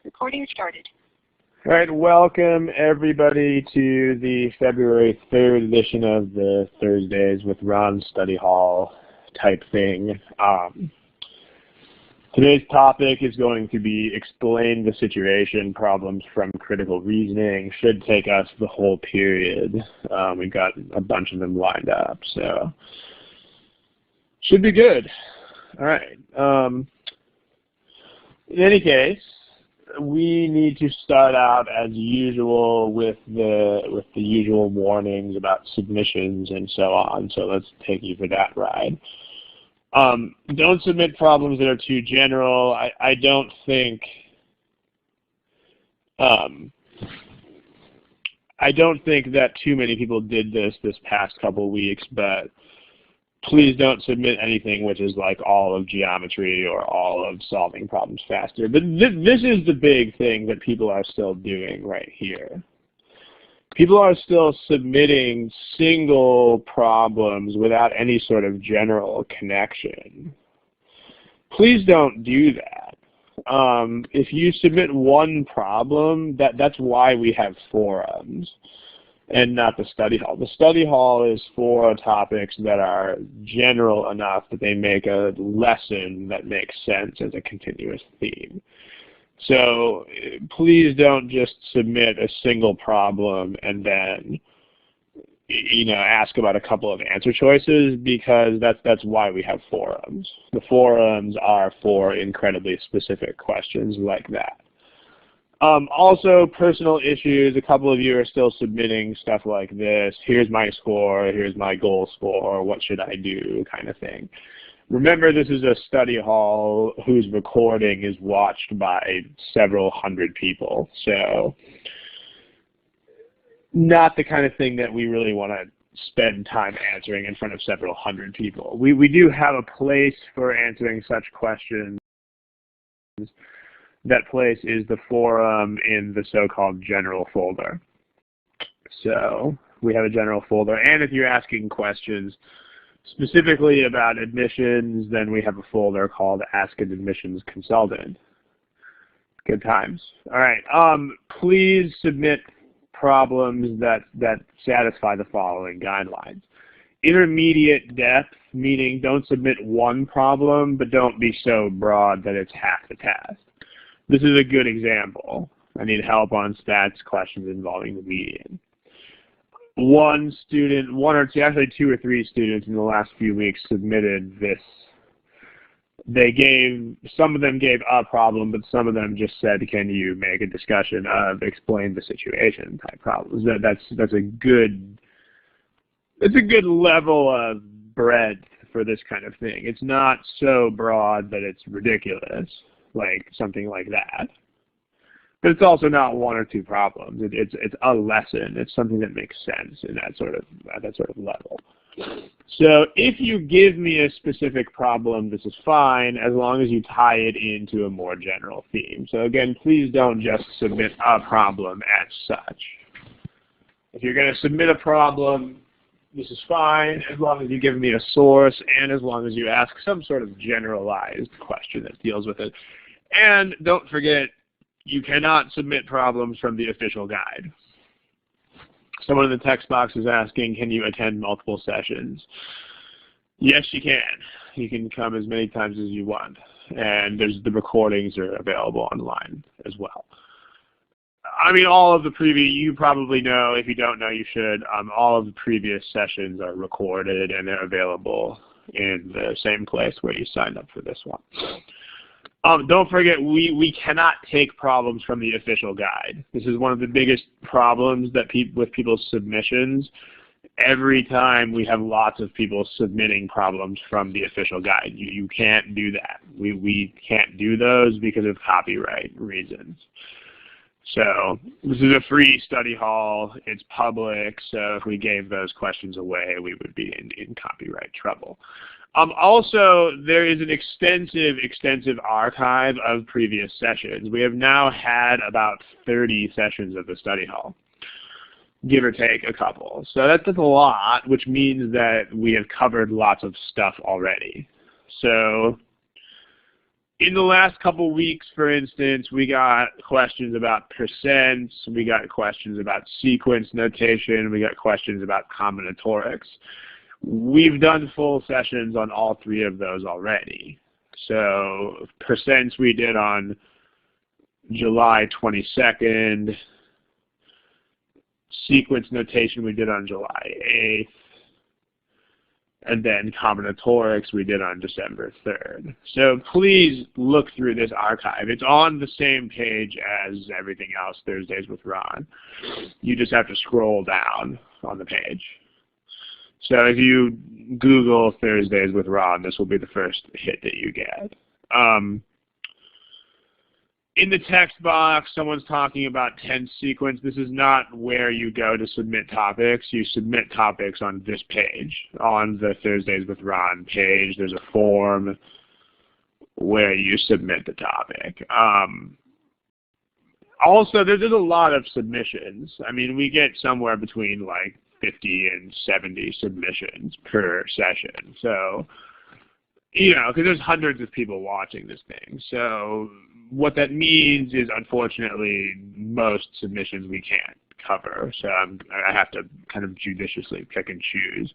Recording started. All right, welcome everybody to the February 3rd edition of the Thursdays with Ron Study Hall type thing. Today's topic is going to be explain the situation, problems from critical reasoning. Should take us the whole period. We've got a bunch of them lined up, so should be good. All right. In any case, we need to start out as usual with the usual warnings about submissions and so on. So let's take you for that ride. Don't submit problems that are too general. I don't think that too mmany people did this past couple weeks, but please don't submit anything which is like all of geometry or all of solving problems faster. But this is the big thing that people are still doing right here. People are still submitting single problems without any sort of general connection. Please don't do that. If you submit one problem, that's why we have forums and not the study hall. The study hall is for topics that are general enough that they make a lesson that makes sense as a continuous theme. So please don't just submit a single problem and then ask about a couple of answer choices, because that's why we have forums. The forums are for incredibly specific questions like that. Also, personal issues. A couple of you are still submitting stuff like this. Here's my score, here's my goal score, what should I do, kind of thing. Remember, this is a study hall whose recording is watched by several hundred people. So not the kind of thing that we really want to spend time answering in front of several hundred people. We do have a place for answering such questions. That place is the forum in the so-called general folder. So we have a general folder, and if you're asking questions specifically about admissions, then we have a folder called Ask an Admissions Consultant. Good times. All right. Please submit problems that satisfy the following guidelines. Intermediate depth, meaning don't submit one problem, but don't be so broad that it's half the task. This is a good example. I need help on stats questions involving the median. One or two, actually 2 or 3 students in the last few weeks submitted this. Some of them gave a problem, but some of them just said, can you make a discussion of explain the situation type problems. That's a good level of breadth for this kind of thing. It's not so broad that it's ridiculous, like something like that. But it's also not 1 or 2 problems. It's a lesson. It's something that makes sense in that sort of level. So if you give me a specific problem, this is fine, as long as you tie it into a more general theme. So again, please don't just submit a problem as such. If you're going to submit a problem, this is fine, as long as you give me a source and as long as you ask some sort of generalized question that deals with it. And don't forget, you cannot submit problems from the official guide. Someone in the text box is asking, can you attend multiple sessions? Yes, you can. You can come as many times as you want. And the recordings are available online as well. I mean, all of the previous, you probably know, if you don't know, you should. All of the previous sessions are recorded and they're available in the same place where you signed up for this one. Don't forget, we cannot take problems from the official guide. This is one of the biggest problems that with people's submissions. Every time we have lots of people submitting problems from the official guide. You can't do that. We can't do those because of copyright reasons. So this is a free study hall. It's public, so if we gave those questions away, we would be in copyright trouble. Also, there is an extensive archive of previous sessions. We have now had about 30 sessions of the study hall, give or take a couple. So that's a lot, which means that we have covered lots of stuff already. So In the last couple weeks, for instance, we got questions about percents, we got questions about sequence notation, we got questions about combinatorics. We've done full sessions on all three of those already. So percents we did on July 22nd, sequence notation we did on July 8th, and then combinatorics we did on December 3rd. So please look through this archive. It's on the same page as everything else, Thursdays with Ron. You just have to scroll down on the page. So if you Google Thursdays with Ron, this will be the first hit that you get. In the text box, someone's talking about tense sequence. This is not where you go to submit topics. You submit topics on this page. On the Thursdays with Ron page, there's a form where you submit the topic. Also, there's a lot of submissions. I mean, we get somewhere between like 50 and 70 submissions per session. So, you know, because there's hundreds of people watching this thing. So what that means is, unfortunately, most submissions we can't cover. So I have to kind of judiciously pick and choose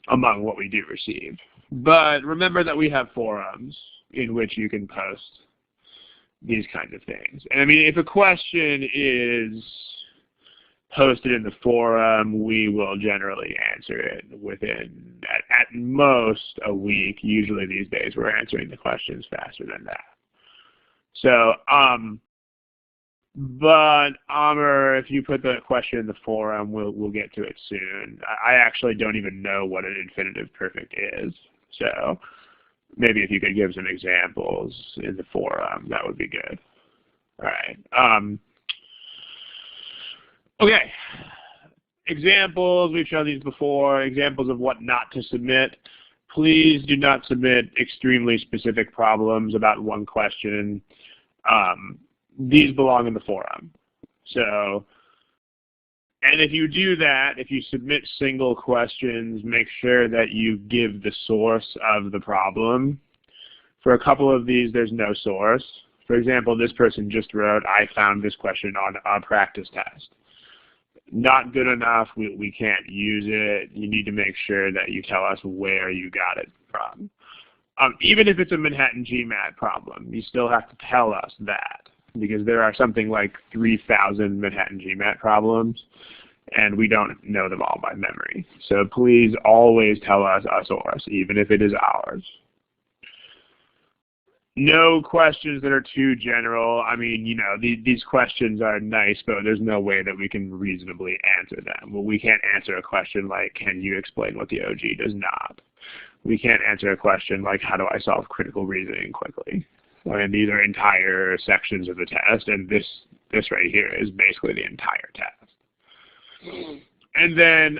among what we do receive. But remember that we have forums in which you can post these kinds of things. And I mean, if a question is posted in the forum, we will generally answer it within, at most, a week. Usually these days we're answering the questions faster than that. So, but Amr, if you put the question in the forum, we'll get to it soon. I actually don't even know what an infinitive perfect is. So maybe if you could give some examples in the forum, that would be good. All right. Okay, examples, we've shown these before, examples of what not to submit. Please do not submit extremely specific problems about one question. These belong in the forum. So, and if you do that, if you submit single questions, make sure that you give the source of the problem. For a couple of these, there's no source. For example, this person just wrote, I found this question on a practice test. Not good enough, we can't use it. You need to make sure that you tell us where you got it from. Even if it's a Manhattan GMAT problem, you still have to tell us that, because there are something like 3,000 Manhattan GMAT problems, and we don't know them all by memory. So please always tell us a source, even if it is ours. No questions that are too general. I mean, you know, these questions are nice, but there's no way that we can reasonably answer them. Well, we can't answer a question like, can you explain what the OG does not? We can't answer a question like, how do I solve critical reasoning quickly? I mean, these are entire sections of the test, and this right here is basically the entire test. And then,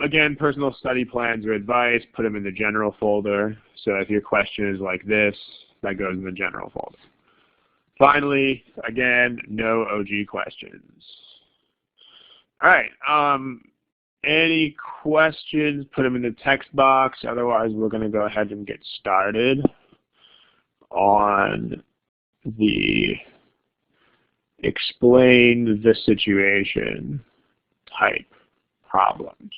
again, personal study plans or advice, put them in the general folder. So if your question is like this, that goes in the general folder. Finally, again, no OG questions. All right. Any questions, put them in the text box. Otherwise, we're going to go ahead and get started on the explain the situation type problems.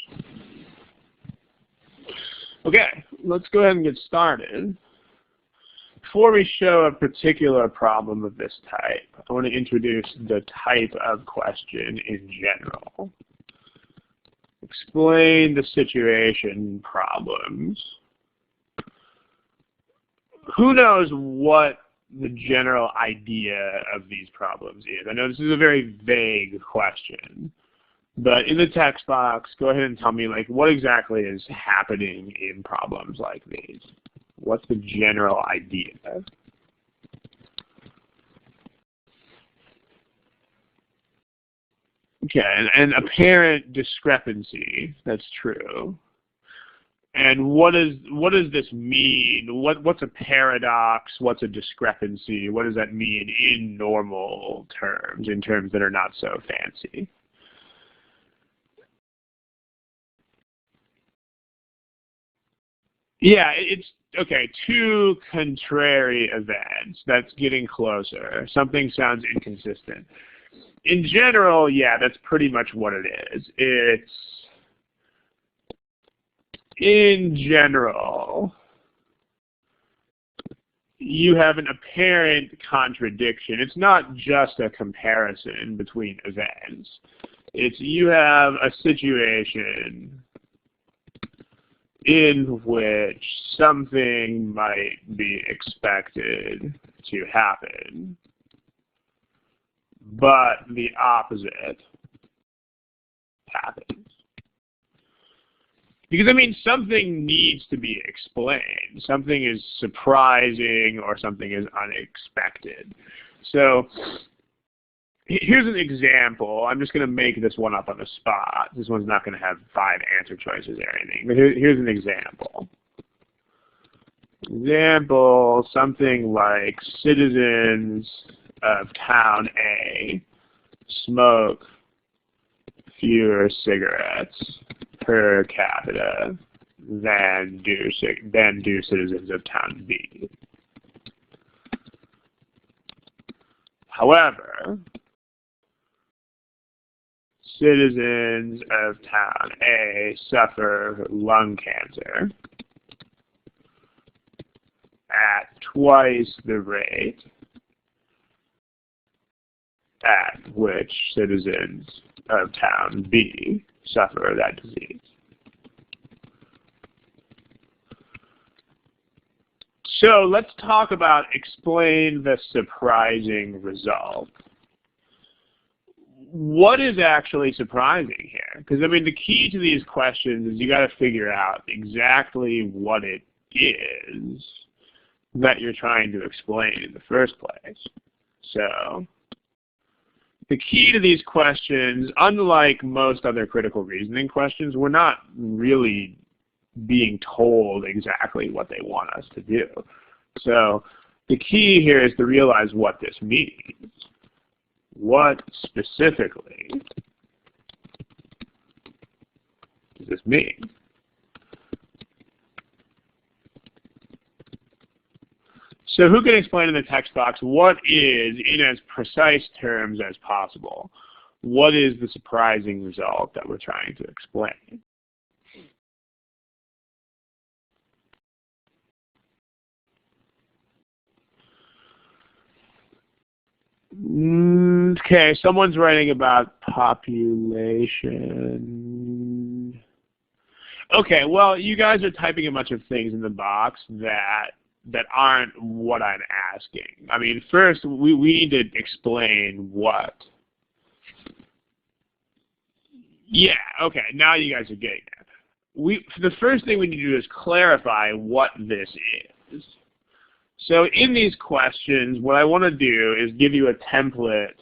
Okay, let's go ahead and get started. Before we show a particular problem of this type, I want to introduce the type of question in general. Explain the situation problems. Who knows what the general idea of these problems is? I know this is a very vague question, but in the text box, go ahead and tell me, like, what exactly is happening in problems like these? What's the general idea? Okay, an apparent discrepancy, that's true. And what does this mean? What's a paradox? What's a discrepancy? What does that mean in normal terms, in terms that are not so fancy? Yeah, it's okay, two contrary events. That's getting closer. Something sounds inconsistent. In general, yeah, that's pretty much what it is. It's, in general, you have an apparent contradiction. It's not just a comparison between events. It's you have a situation in which something might be expected to happen, but the opposite happens. Because, I mean, something needs to be explained. Something is surprising or something is unexpected. So here's an example. I'm just going to make this one up on the spot. This one's not going to have 5 answer choices or anything. But here's an example. Example, something like citizens of town A smoke fewer cigarettes per capita than do citizens of town B. However, citizens of town A suffer lung cancer at twice the rate at which citizens of town B suffer that disease. So let's talk about explain the surprising result. What is actually surprising here? Because, I mean, the key to these questions is you got to figure out exactly what it is that you're trying to explain in the first place. So the key to these questions, unlike most other critical reasoning questions, we're not really being told exactly what they want us to do. So the key here is to realize what this means. What specifically does this mean? So who can explain in the text box what is, in as precise terms as possible, what is the surprising result that we're trying to explain? Okay, someone's writing about population. Okay, well, you guys are typing a bunch of things in the box that aren't what I'm asking. I mean, first, we need to explain what. Yeah, okay, now you guys are getting it. The first thing we need to do is clarify what this is. So in these questions, what I want to do is give you a template.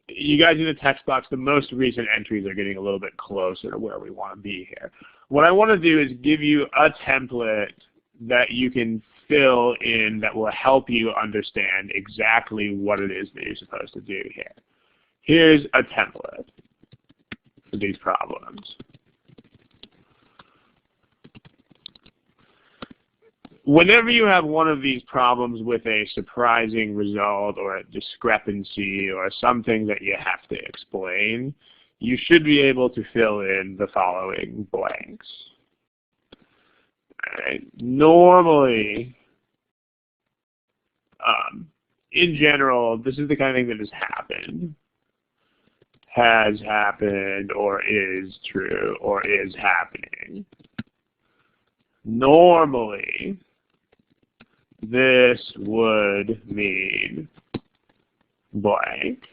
You guys in the text box, the most recent entries are getting a little bit closer to where we want to be here. What I want to do is give you a template that you can fill in that will help you understand exactly what it is that you're supposed to do here. Here's a template for these problems. Whenever you have one of these problems with a surprising result or a discrepancy or something that you have to explain, you should be able to fill in the following blanks. Right. Normally, in general, this is the kind of thing that has happened, or is true, or is happening. Normally, this would mean blank,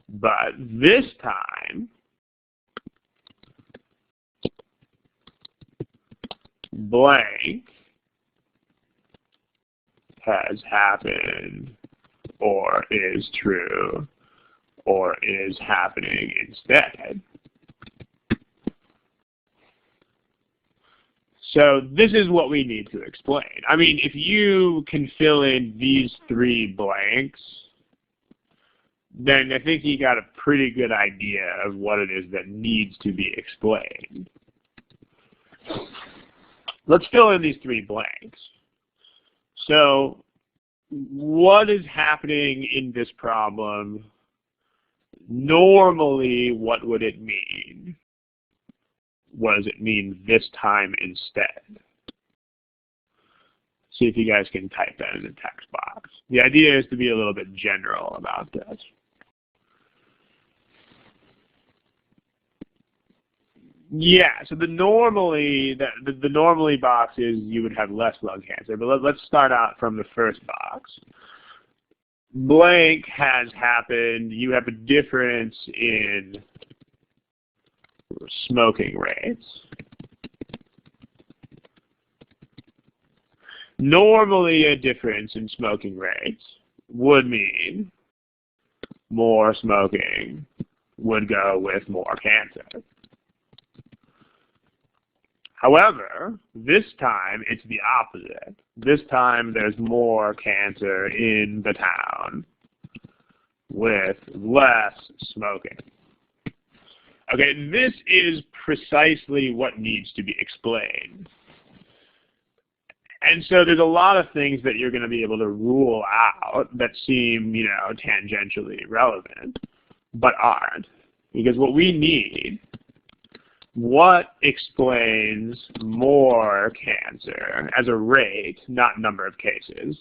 but this time, blank has happened, or is true, or is happening instead. So this is what we need to explain. I mean, if you can fill in these 3 blanks, then I think you got a pretty good idea of what it is that needs to be explained. let's fill in these 3 blanks. So what is happening in this problem? Normally, what would it mean? What does it mean this time instead? See if you guys can type that in the text box. The idea is to be a little bit general about this. Yeah, so the normally box is you would have less lung cancer, but let's start out from the first box. Blank has happened. You have a difference in smoking rates. Normally, a difference in smoking rates would mean more smoking would go with more cancer. However, this time it's the opposite. This time there's more cancer in the town with less smoking. Okay, this is precisely what needs to be explained. And so there's a lot of things that you're going to be able to rule out that seem, tangentially relevant, but aren't. Because what we need, what explains more cancer as a rate, not number of cases?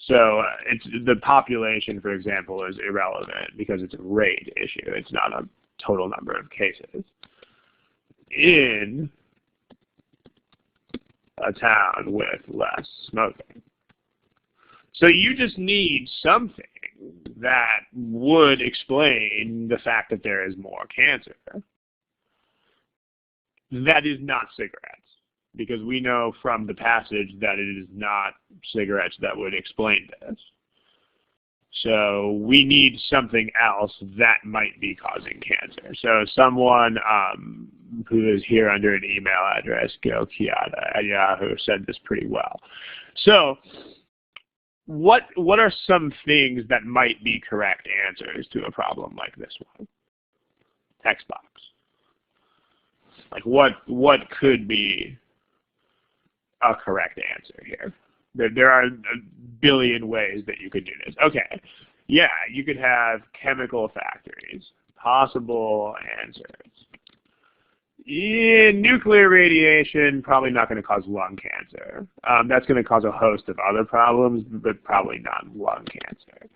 So the population, for example, is irrelevant because it's a rate issue. It's not a total number of cases. In a town with less smoking. So you just need something that would explain the fact that there is more cancer. That is not cigarettes, because we know from the passage that it is not cigarettes that would explain this. So we need something else that might be causing cancer. So someone who is here under an email address, gokiyata@yahoo, said this pretty well. So what are some things that might be correct answers to a problem like this one? Text box. Like what could be a correct answer here? There are a billion ways that you could do this. Okay, yeah, you could have chemical factories. Possible answers. Nuclear radiation, probably not going to cause lung cancer. That's going to cause a host of other problems, but probably not lung cancer.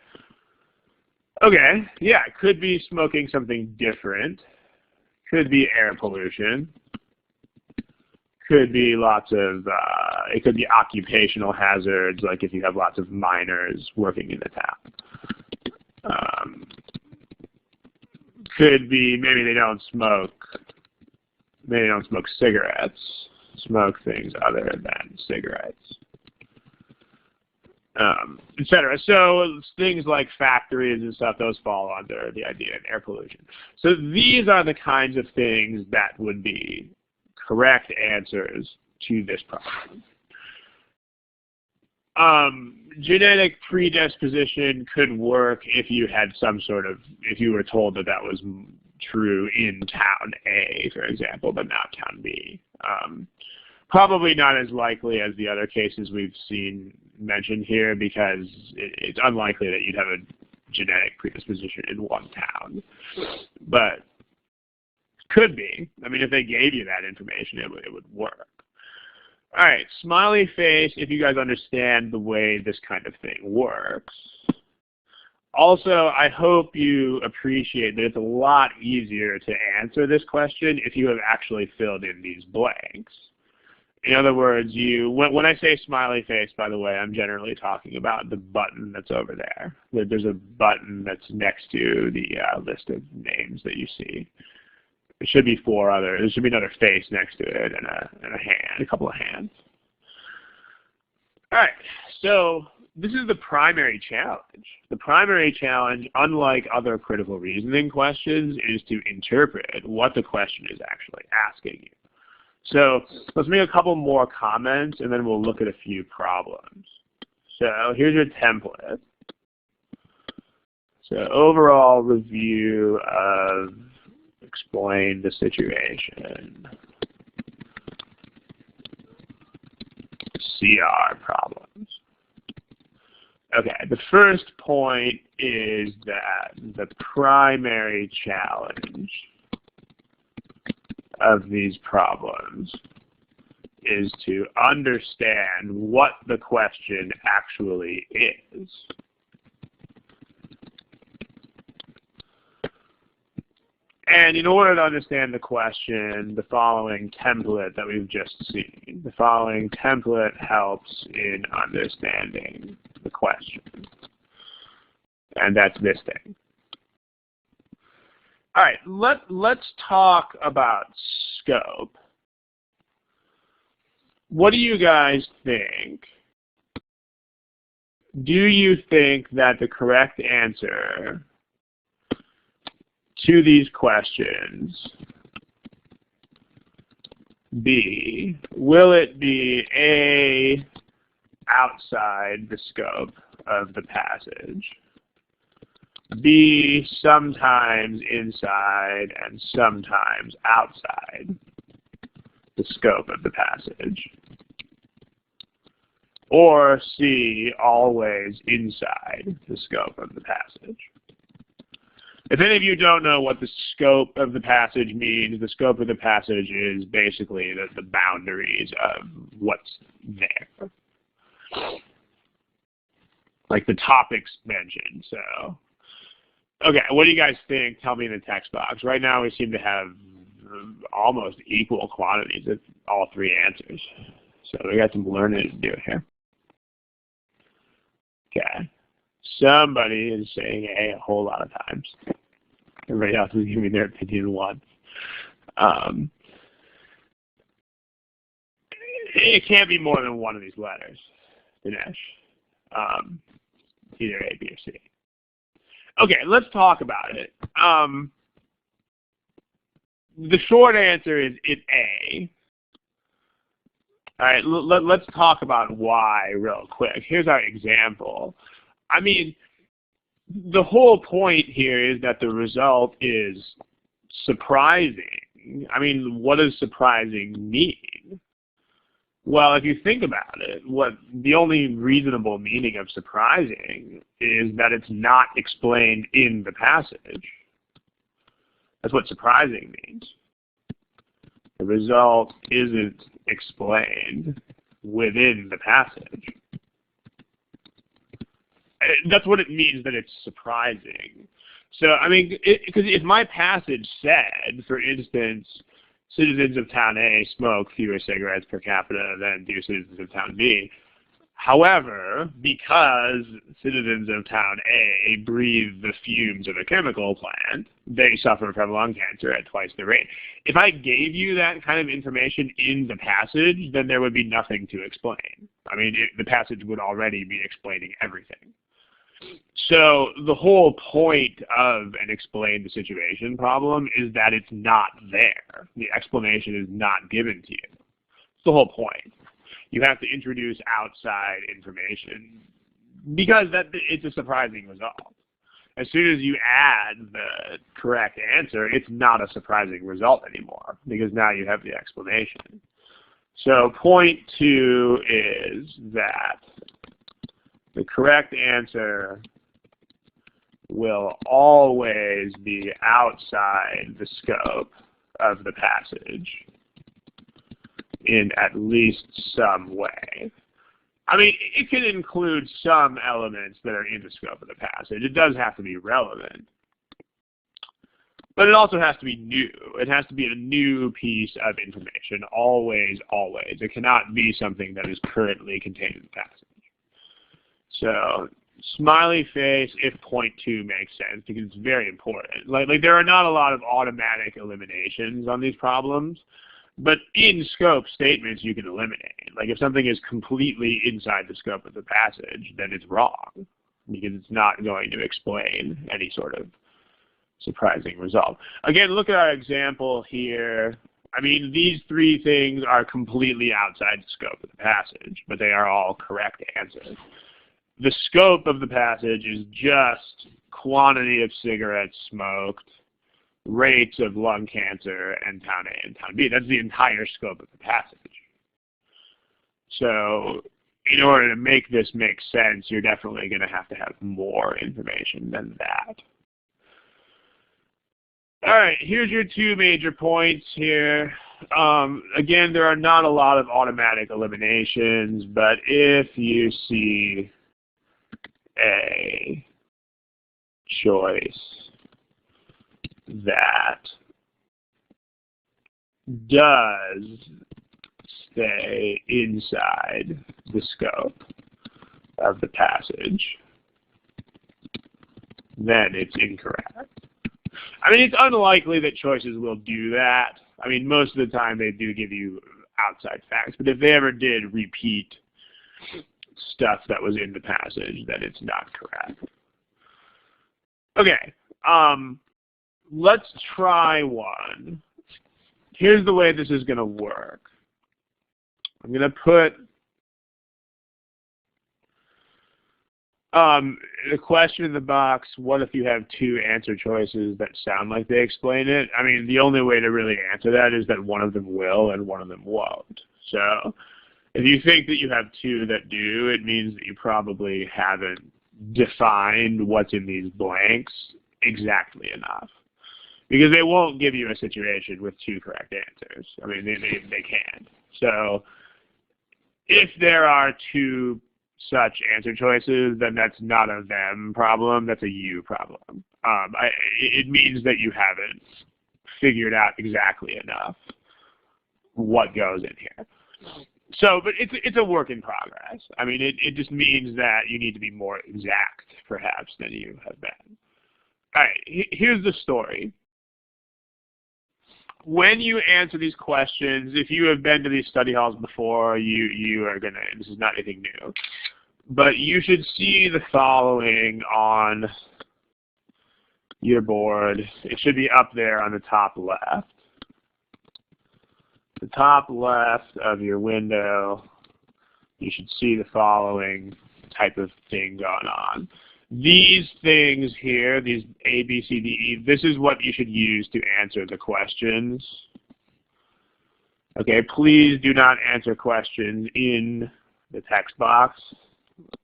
Okay, yeah, it could be smoking something different. Could be air pollution. Could be lots of, it could be occupational hazards, like if you have lots of miners working in the town. Could be maybe they don't smoke cigarettes, smoke things other than cigarettes, etc. So things like factories and stuff, those fall under the idea of air pollution. So these are the kinds of things that would be correct answers to this problem. Genetic predisposition could work if you had if you were told that that was true in town A, for example, but not town B. Probably not as likely as the other cases we've seen mentioned here, because it's unlikely that you'd have a genetic predisposition in one town. But could be. I mean, if they gave you that information, it would work. All right, smiley face, if you guys understand the way this kind of thing works. Also, I hope you appreciate that it's a lot easier to answer this question if you have actually filled in these blanks. In other words, when I say smiley face, by the way, I'm generally talking about the button that's over there. There's a button that's next to the list of names that you see. There should be there should be another face next to it and a hand, a couple of hands. All right, so this is the primary challenge. The primary challenge, unlike other critical reasoning questions, is to interpret what the question is actually asking you. So let's make a couple more comments, and then we'll look at a few problems. So here's your template. So overall review of explain the situation. CR problems. Okay, the first point is that the primary challenge of these problems is to understand what the question actually is. And in order to understand the question, the following template that we've just seen, the following template helps in understanding the question. And that's this thing. All right, let's talk about scope. What do you guys think? Do you think that the correct answer to these questions be, will it be A, outside the scope of the passage, B, sometimes inside and sometimes outside the scope of the passage, or C, always inside the scope of the passage? If any of you don't know what the scope of the passage means, the scope of the passage is basically the boundaries of what's there. Like the topics mentioned, so. Okay, what do you guys think? Tell me in the text box. Right now we seem to have almost equal quantities of all three answers. So we got some learning to do here. Okay. Somebody is saying A whole lot of times. Everybody else is giving their opinion once. It can't be more than one of these letters, Dinesh. Either A, B, or C. Okay, let's talk about it. The short answer is it's A. All right, let's talk about why real quick. Here's our example. I mean, the whole point here is that the result is surprising. I mean, what does surprising mean? Well, if you think about it, the only reasonable meaning of surprising is that it's not explained in the passage. That's what surprising means. The result isn't explained within the passage. That's what it means that it's surprising. So, I mean, because if my passage said, for instance, citizens of town A smoke fewer cigarettes per capita than do citizens of town B. However, because citizens of town A breathe the fumes of a chemical plant, they suffer from lung cancer at twice the rate. If I gave you that kind of information in the passage, then there would be nothing to explain. I mean, the passage would already be explaining everything. So the whole point of an explain the situation problem is that it's not there. The explanation is not given to you. It's the whole point. You have to introduce outside information because it's a surprising result. As soon as you add the correct answer, it's not a surprising result anymore because now you have the explanation. So point 2 is that the correct answer will always be outside the scope of the passage in at least some way. I mean, it can include some elements that are in the scope of the passage. It does have to be relevant. But it also has to be new. It has to be a new piece of information, always, always. It cannot be something that is currently contained in the passage. So, smiley face if point 2 makes sense, because it's very important. Like there are not a lot of automatic eliminations on these problems, but in scope statements you can eliminate. Like if something is completely inside the scope of the passage, then it's wrong, because it's not going to explain any sort of surprising result. Again, look at our example here. I mean, these 3 things are completely outside the scope of the passage, but they are all correct answers. The scope of the passage is just quantity of cigarettes smoked, rates of lung cancer, and town A and town B. That's the entire scope of the passage. So in order to make this make sense, you're definitely going to have more information than that. All right, here's your two major points here. Again, there are not a lot of automatic eliminations, but if you see a choice that does stay inside the scope of the passage, then it's incorrect. I mean, it's unlikely that choices will do that. I mean, most of the time they do give you outside facts, but if they ever did repeat stuff that was in the passage, then it's not correct. Okay, let's try one. Here's the way this is going to work. I'm going to put the question in the box, what if you have two answer choices that sound like they explain it? I mean, the only way to really answer that is that one of them will and one of them won't. So if you think that you have two that do, it means that you probably haven't defined what's in these blanks exactly enough. Because they won't give you a situation with two correct answers. I mean, they can't. So if there are two such answer choices, then that's not a them problem, that's a you problem. It means that you haven't figured out exactly enough what goes in here. So, but it's a work in progress. I mean, it just means that you need to be more exact, perhaps, than you have been. All right, here's the story. When you answer these questions, if you have been to these study halls before, you are gonna, this is not anything new, but you should see the following on your board. It should be up there on the top left. The top left of your window, you should see the following type of thing going on. These things here, these A, B, C, D, E, this is what you should use to answer the questions. Okay, please do not answer questions in the text box.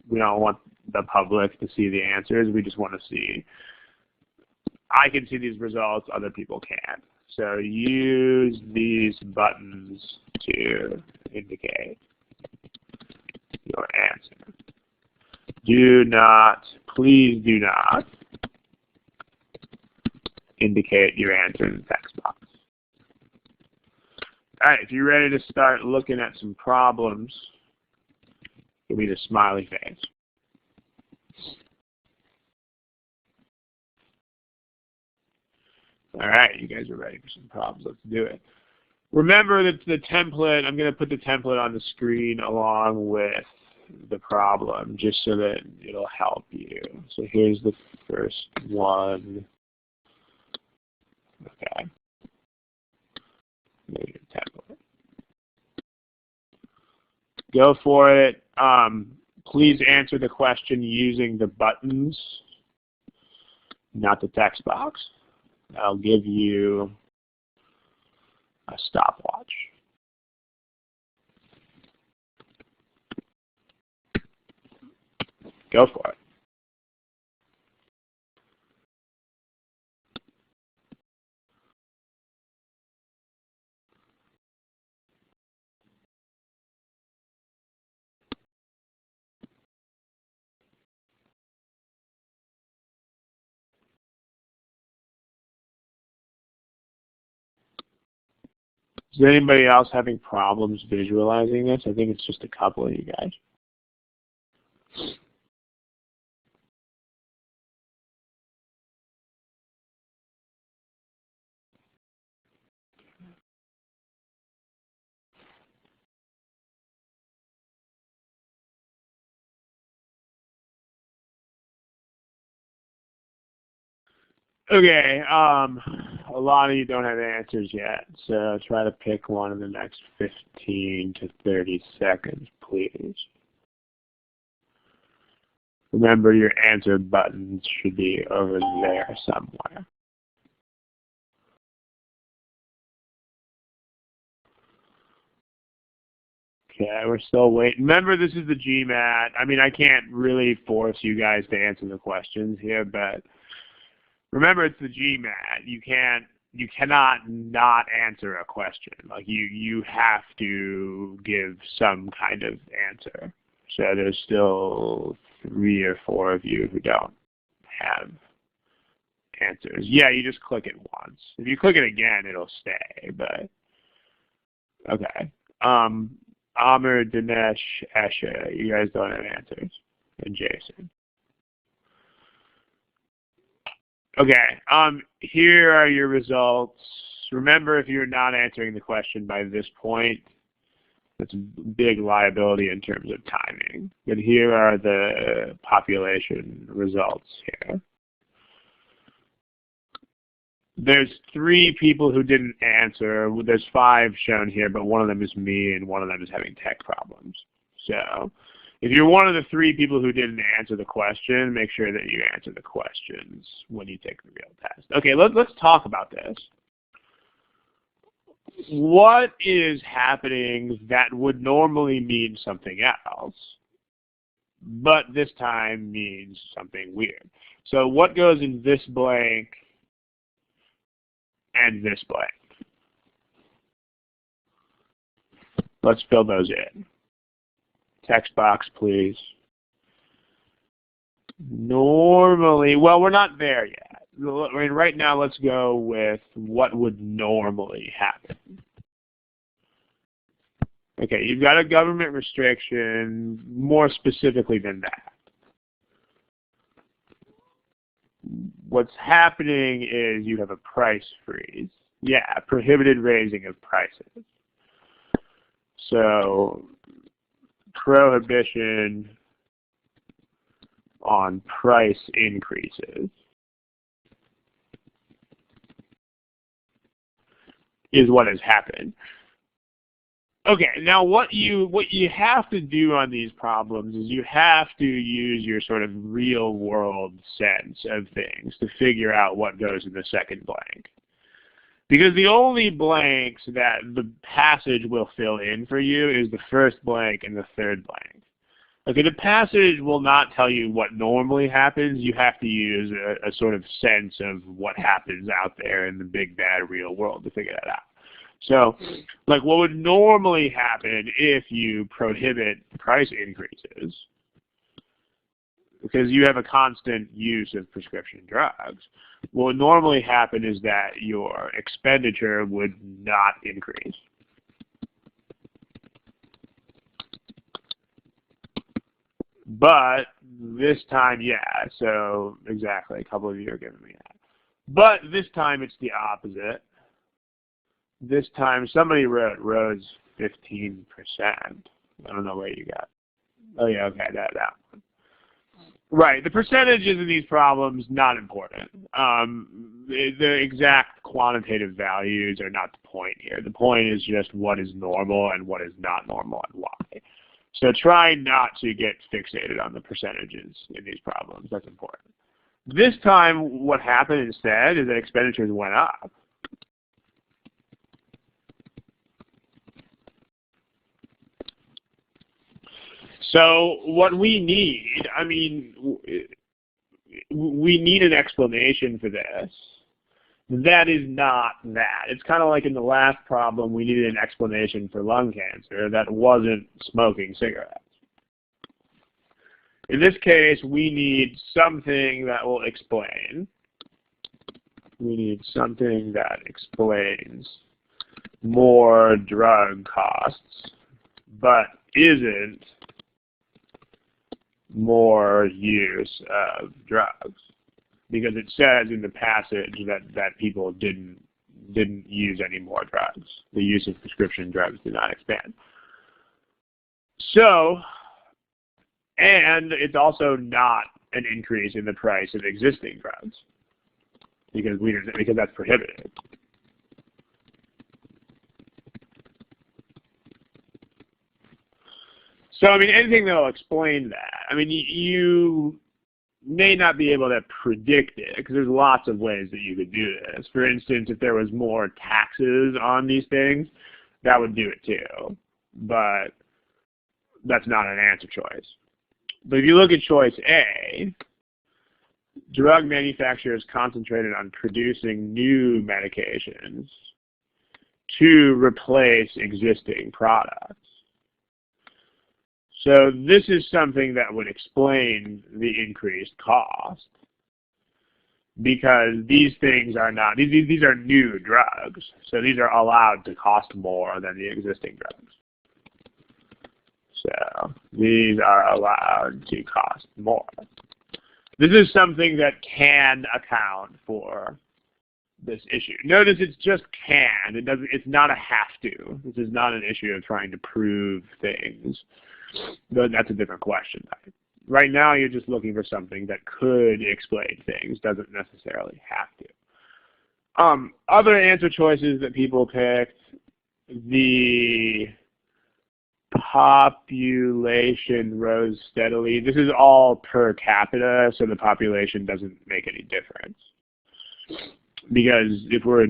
We don't want the public to see the answers. We just want to see. I can see these results, other people can't. So use these buttons to indicate your answer. Do not, please do not indicate your answer in the text box. All right, if you're ready to start looking at some problems, give me the smiley face. All right, you guys are ready for some problems. Let's do it. Remember that the template, I'm going to put the template on the screen along with the problem just so that it'll help you. So here's the first one. Okay. There's your template. Go for it. Please answer the question using the buttons, not the text box. I'll give you a stopwatch. Go for it. Is there anybody else having problems visualizing this? I think it's just a couple of you guys. Okay, a lot of you don't have answers yet, so try to pick one in the next 15 to 30 seconds, please. Remember, your answer buttons should be over there somewhere. Okay, we're still waiting. Remember, this is the GMAT. I mean, I can't really force you guys to answer the questions here, but remember, it's the GMAT. You cannot not answer a question. Like you have to give some kind of answer. So there's still 3 or 4 of you who don't have answers. Yeah, you just click it once. If you click it again, it'll stay. But okay. Amr, Dinesh, Esha, you guys don't have answers, and Jason. Okay, here are your results. Remember, if you're not answering the question by this point, that's a big liability in terms of timing. But here are the population results here. There's 3 people who didn't answer. There's 5 shown here, but one of them is me and one of them is having tech problems. So if you're one of the 3 people who didn't answer the question, make sure that you answer the questions when you take the real test. Okay, let's talk about this. What is happening that would normally mean something else, but this time means something weird? So what goes in this blank and this blank? Let's fill those in. Text box, please. Normally, well, we're not there yet. I mean, right now, let's go with what would normally happen. Okay, you've got a government restriction, more specifically than that. What's happening is you have a price freeze. Yeah, prohibited raising of prices. So, prohibition on price increases is what has happened. Okay, now what you have to do on these problems is you have to use your sort of real world sense of things to figure out what goes in the second blank. Because the only blanks that the passage will fill in for you is the first blank and the third blank. Okay, the passage will not tell you what normally happens. You have to use a sort of sense of what happens out there in the big, bad, real world to figure that out. So, like what would normally happen if you prohibit price increases, because you have a constant use of prescription drugs, what would normally happen is that your expenditure would not increase. But this time, yeah, so exactly, a couple of you are giving me that. But this time it's the opposite. This time somebody wrote rose 15%. I don't know where you got. Oh yeah, okay, that one. Right, the percentages in these problems, not important. The exact quantitative values are not the point here. The point is just what is normal and what is not normal and why. So try not to get fixated on the percentages in these problems. That's important. This time, what happened instead is that expenditures went up. So what we need, I mean, we need an explanation for this. That is not that. It's kind of like in the last problem, we needed an explanation for lung cancer that wasn't smoking cigarettes. In this case, we need something that will explain. We need something that explains more drug costs, but isn't more use of drugs. Because it says in the passage that people didn't use any more drugs. The use of prescription drugs did not expand. So, and it's also not an increase in the price of existing drugs, because that's prohibited. So, I mean, anything that will explain that. I mean, you may not be able to predict it, because there's lots of ways that you could do this. For instance, if there was more taxes on these things, that would do it too. But that's not an answer choice. But if you look at choice A, drug manufacturers concentrated on producing new medications to replace existing products. So this is something that would explain the increased cost, because these things are not, these are new drugs, so these are allowed to cost more than the existing drugs. So these are allowed to cost more. This is something that can account for this issue. Notice it's just can. It's not a have to. This is not an issue of trying to prove things. That's a different question. Right now you're just looking for something that could explain things, doesn't necessarily have to. Other answer choices that people picked, the population rose steadily. This is all per capita, so the population doesn't make any difference. Because if we're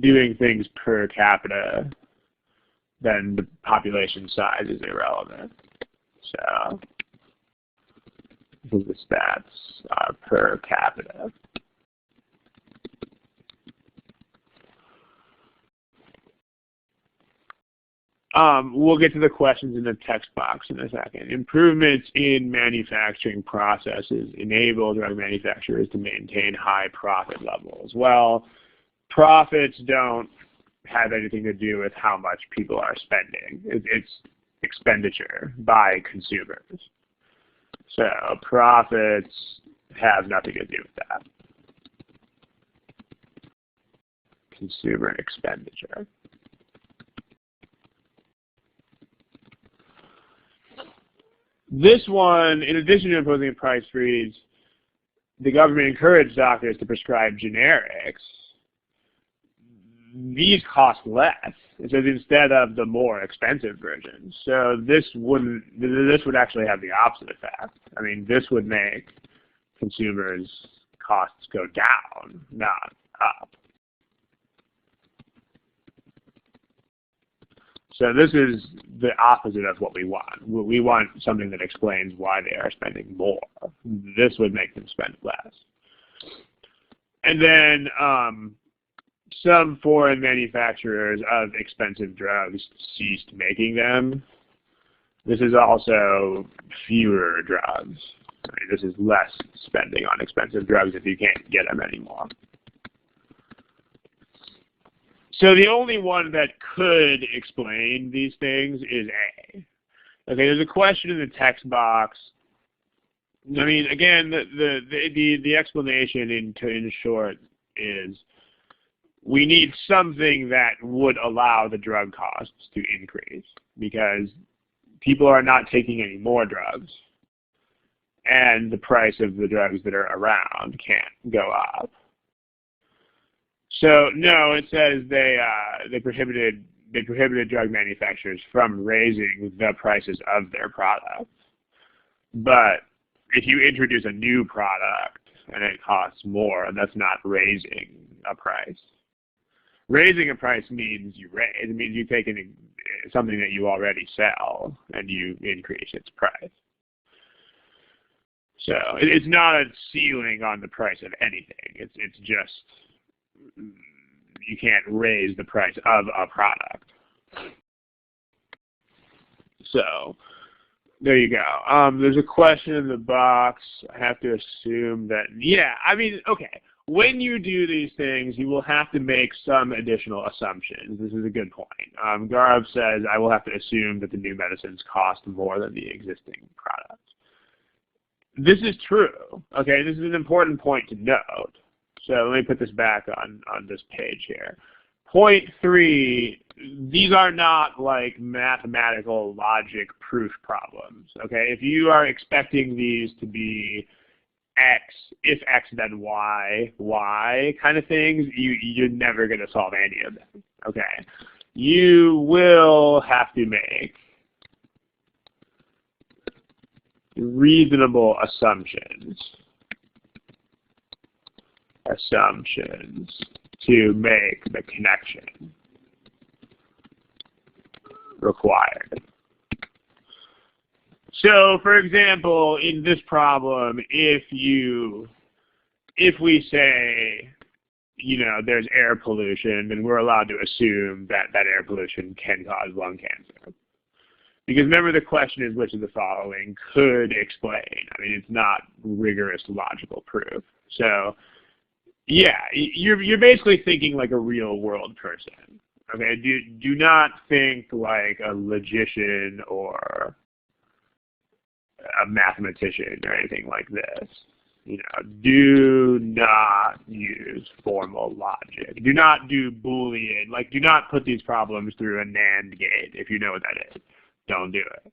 doing things per capita, then the population size is irrelevant. So this is the stats per capita. We'll get to the questions in the text box in a second. Improvements in manufacturing processes enable drug manufacturers to maintain high profit levels. Well, profits don't have anything to do with how much people are spending. It's expenditure by consumers. So profits have nothing to do with that. Consumer expenditure. This one, in addition to imposing a price freeze, the government encouraged doctors to prescribe generics. These cost less. It says instead of the more expensive versions. So this would actually have the opposite effect. I mean, this would make consumers' costs go down, not up. So this is the opposite of what we want. We want something that explains why they are spending more. This would make them spend less. And then some foreign manufacturers of expensive drugs ceased making them. This is also fewer drugs. I mean, this is less spending on expensive drugs if you can't get them anymore. So the only one that could explain these things is A. Okay, there's a question in the text box. I mean, again, the explanation in short is we need something that would allow the drug costs to increase, because people are not taking any more drugs, and the price of the drugs that are around can't go up. So no, it says they prohibited drug manufacturers from raising the prices of their products. But if you introduce a new product and it costs more, that's not raising a price. Raising a price means you raise. It means you take something that you already sell and you increase its price. So it's not a ceiling on the price of anything. It's just you can't raise the price of a product. So there you go. There's a question in the box. I have to assume that, yeah, I mean, okay. When you do these things, you will have to make some additional assumptions. This is a good point. Gaurav says, I will have to assume that the new medicines cost more than the existing products. This is true. Okay, this is an important point to note. So let me put this back on this page here. Point 3, these are not like mathematical logic proof problems. Okay, if you are expecting these to be X, if X then Y, Y kind of things, you're never going to solve any of them. Okay, you will have to make reasonable assumptions to make the connection required. So, for example, in this problem, if we say, you know, there's air pollution, then we're allowed to assume that that air pollution can cause lung cancer. Because remember, the question is which of the following could explain. I mean, it's not rigorous logical proof. So, yeah, you're basically thinking like a real world person. Okay, do not think like a logician or a mathematician or anything like this. You know, do not use formal logic. Do not do Boolean. Like, do not put these problems through a NAND gate if you know what that is. Don't do it.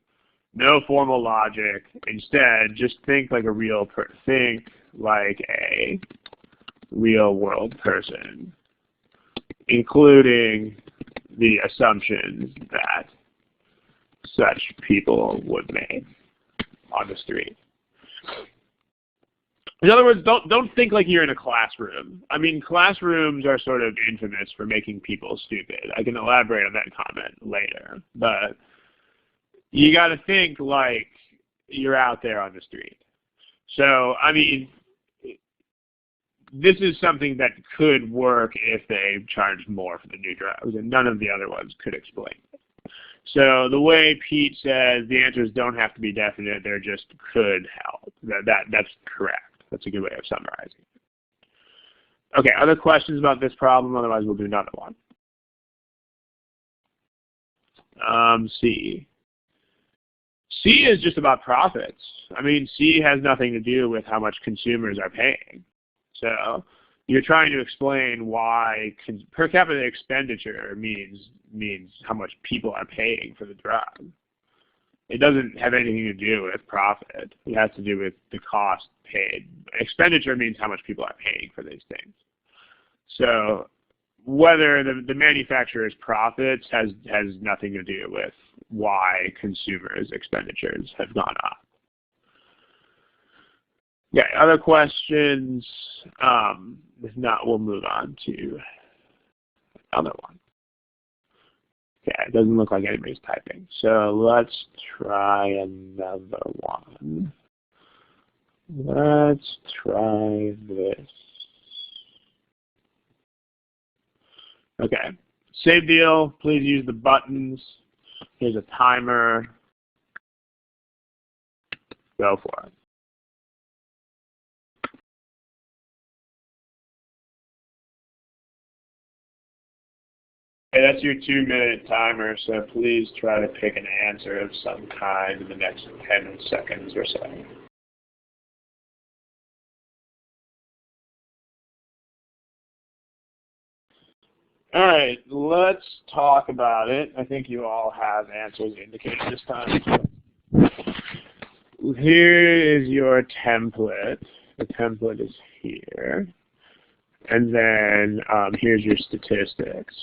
No formal logic. Instead, just think like a real world person, including the assumptions that such people would make on the street. In other words, don't think like you're in a classroom. I mean, classrooms are sort of infamous for making people stupid. I can elaborate on that comment later, but you got to think like you're out there on the street. So, I mean, this is something that could work if they charged more for the new drugs, and none of the other ones could explain it. So the way Pete says, the answers don't have to be definite, they're just could help. That's correct. That's a good way of summarizing it. Okay, other questions about this problem? Otherwise, we'll do another one. C. C is just about profits. I mean, C has nothing to do with how much consumers are paying. So you're trying to explain why per capita expenditure means how much people are paying for the drug. It doesn't have anything to do with profit. It has to do with the cost paid. Expenditure means how much people are paying for these things. So whether the manufacturer's profits has nothing to do with why consumers' expenditures have gone up. Yeah, other questions? If not, we'll move on to another one. Okay, it doesn't look like anybody's typing. So let's try another one. Let's try this. Okay, save deal. Please use the buttons. Here's a timer. Go for it. Okay, that's your 2-minute timer, so please try to pick an answer of some kind in the next 10 seconds or so. All right, let's talk about it. I think you all have answers indicated this time. Here is your template. The template is here. And then here's your statistics.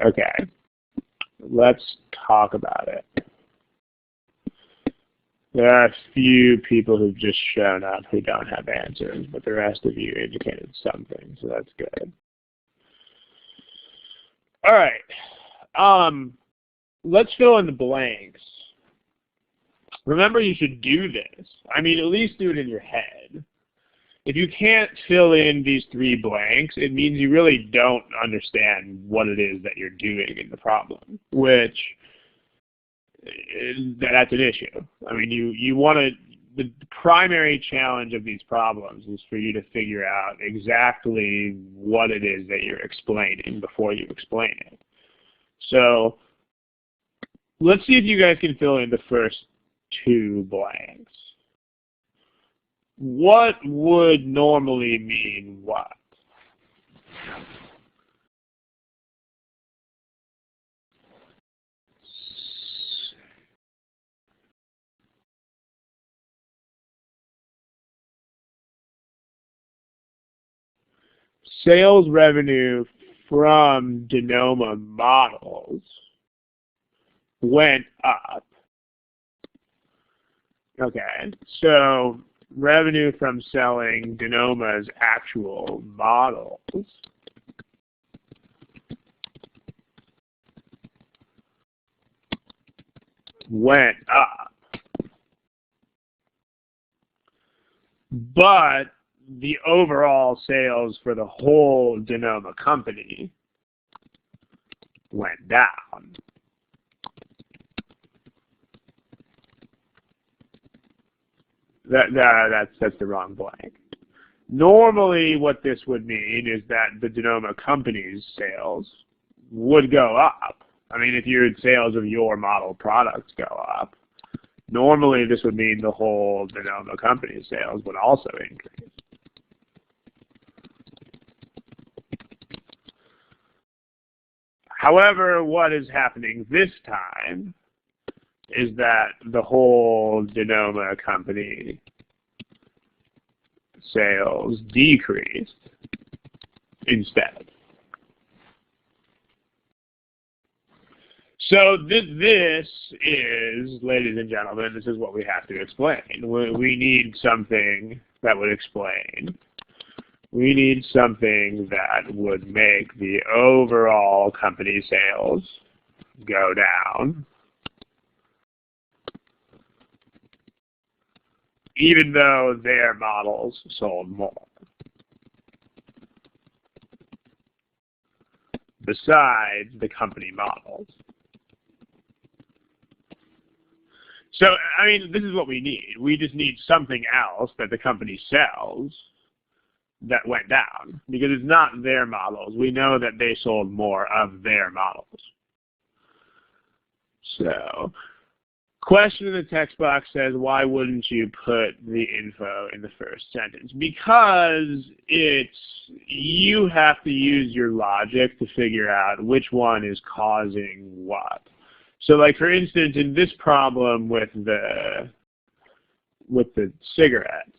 Okay, let's talk about it. There are a few people who've just shown up who don't have answers, but the rest of you indicated something, so that's good. All right, let's fill in the blanks. Remember, you should do this. I mean, at least do it in your head. If you can't fill in these 3 blanks, it means you really don't understand what it is that you're doing in the problem, which that's an issue. I mean, you want to, the primary challenge of these problems is for you to figure out exactly what it is that you're explaining before you explain it. So let's see if you guys can fill in the first 2 blanks. What would normally mean what? Sales revenue from Denoma models went up. Okay, so revenue from selling Denoma's actual models went up. But the overall sales for the whole Denoma company went down. That's the wrong blank. Normally, what this would mean is that the Denoma company's sales would go up. I mean, if your sales of your model products go up, normally this would mean the whole Denoma company's sales would also increase. However, what is happening this time is that the whole Denoma company sales decreased instead. So this is, ladies and gentlemen, this is what we have to explain. We need something that would explain. We need something that would make the overall company sales go down, even though their models sold more. Besides the company models. So, I mean, this is what we need. We just need something else that the company sells that went down, because it's not their models. We know that they sold more of their models. So, question in the text box says, why wouldn't you put the info in the first sentence? Because you have to use your logic to figure out which one is causing what. So, like, for instance, in this problem with the cigarettes,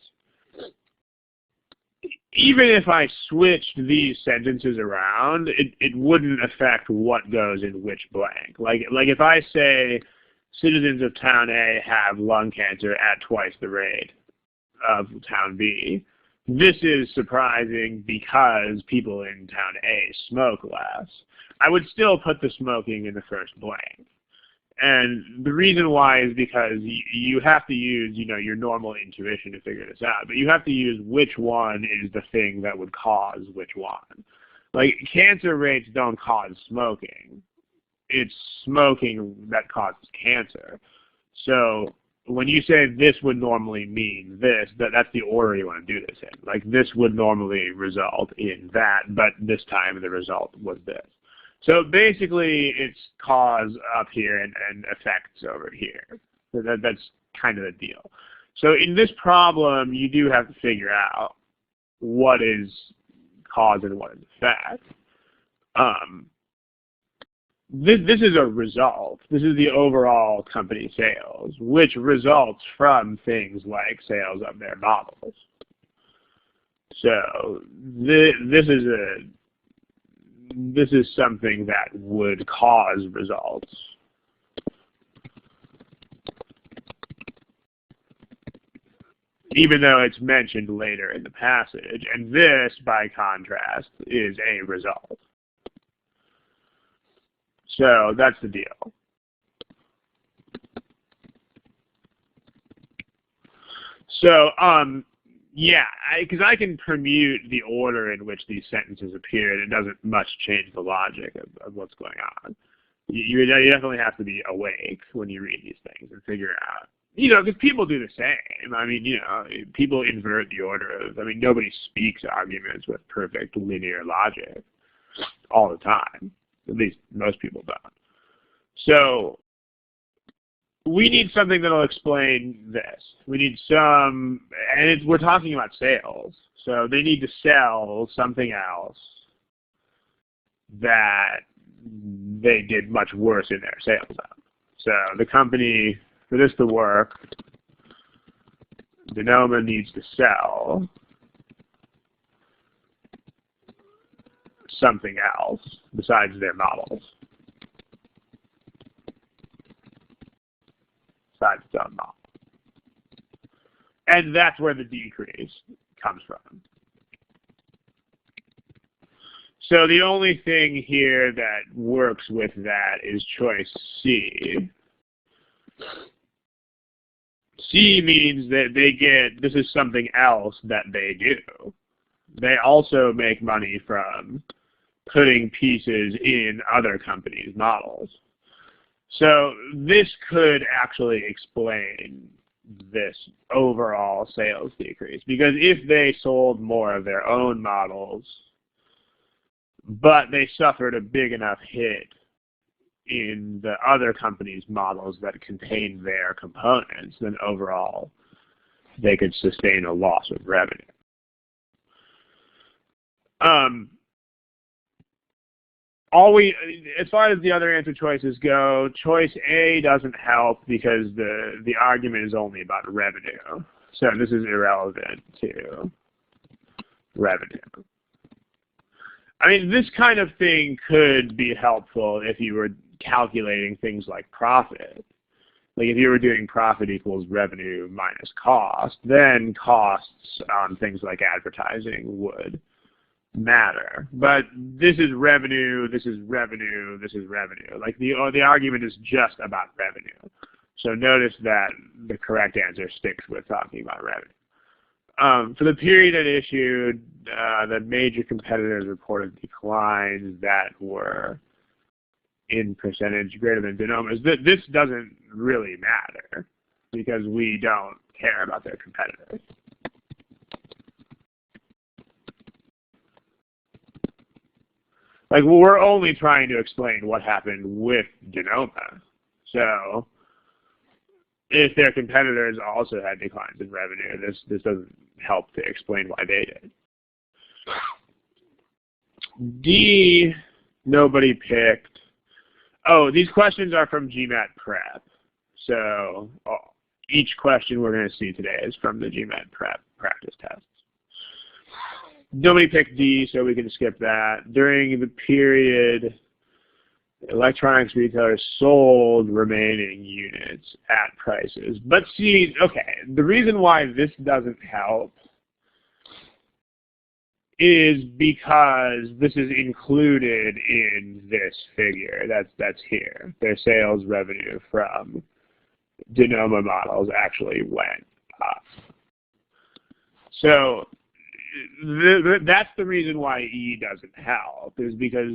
even if I switched these sentences around, it wouldn't affect what goes in which blank. Like if I say citizens of town A have lung cancer at twice the rate of town B, this is surprising because people in town A smoke less. I would still put the smoking in the first blank. And the reason why is because you have to use, your normal intuition to figure this out. But you have to use which one is the thing that would cause which one. Like, cancer rates don't cause smoking. It's smoking that causes cancer. So when you say this would normally mean this, that's the order you want to do this in. Like, this would normally result in that, but this time the result was this. So basically, it's cause up here and effects over here. So that's kind of the deal. So in this problem, you do have to figure out what is cause and what is effect. This is a result. This is the overall company sales, which results from things like sales of their models. So this is something that would cause results. Even though it's mentioned later in the passage. And this, by contrast, is a result. So that's the deal. So, yeah, because I can permute the order in which these sentences appear, and it doesn't much change the logic of what's going on. You definitely have to be awake when you read these things and figure out. Because people do the same. I mean, people invert the order of, nobody speaks arguments with perfect linear logic all the time. At least most people don't. So we need something that will explain this. We need we're talking about sales. So they need to sell something else that they did much worse in their sales of. So the company, for this to work, Denoma needs to sell something else besides their models. Besides its own model. And that's where the decrease comes from. So the only thing here that works with that is choice C. C means that they get, this is something else that they do. They also make money from putting pieces in other companies' models. So this could actually explain this overall sales decrease, because if they sold more of their own models, but they suffered a big enough hit in the other companies' models that contain their components, then overall they could sustain a loss of revenue. As far as the other answer choices go, choice A doesn't help because the argument is only about revenue. So this is irrelevant to revenue. I mean, this kind of thing could be helpful if you were calculating things like profit. Like if you were doing profit equals revenue minus cost, then costs on things like advertising would matter. But this is revenue, this is revenue, this is revenue. Like the argument is just about revenue. So notice that the correct answer sticks with talking about revenue. For the period it issued, the major competitors reported declines that were in percentage greater than Denoma's. This doesn't really matter because we don't care about their competitors. Like, well, we're only trying to explain what happened with Denoma. So if their competitors also had declines in revenue, this doesn't help to explain why they did. D, nobody picked. Oh, these questions are from gmatprep. So each question we're going to see today is from the gmatprep practice tests. Nobody picked D, so we can skip that. During the period, electronics retailers sold remaining units at prices. But see, okay, the reason why this doesn't help is because this is included in this figure that's here. Their sales revenue from Denoma models actually went up. So that's the reason why E doesn't help, is because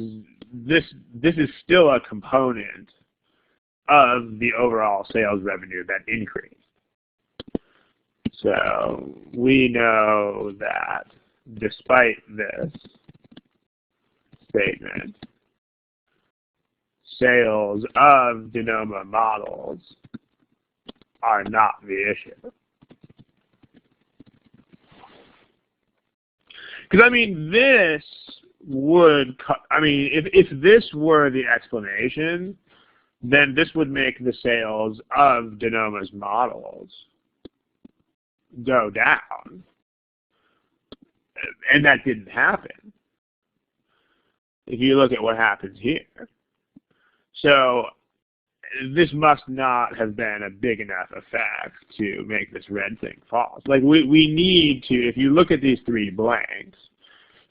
this is still a component of the overall sales revenue that increased. So we know that despite this statement, sales of Denoma models are not the issue. Because, I mean, this would, I mean, if this were the explanation, then this would make the sales of Denoma's models go down. And that didn't happen. If you look at what happens here. So this must not have been a big enough effect to make this red thing false. Like we need to, if you look at these three blanks,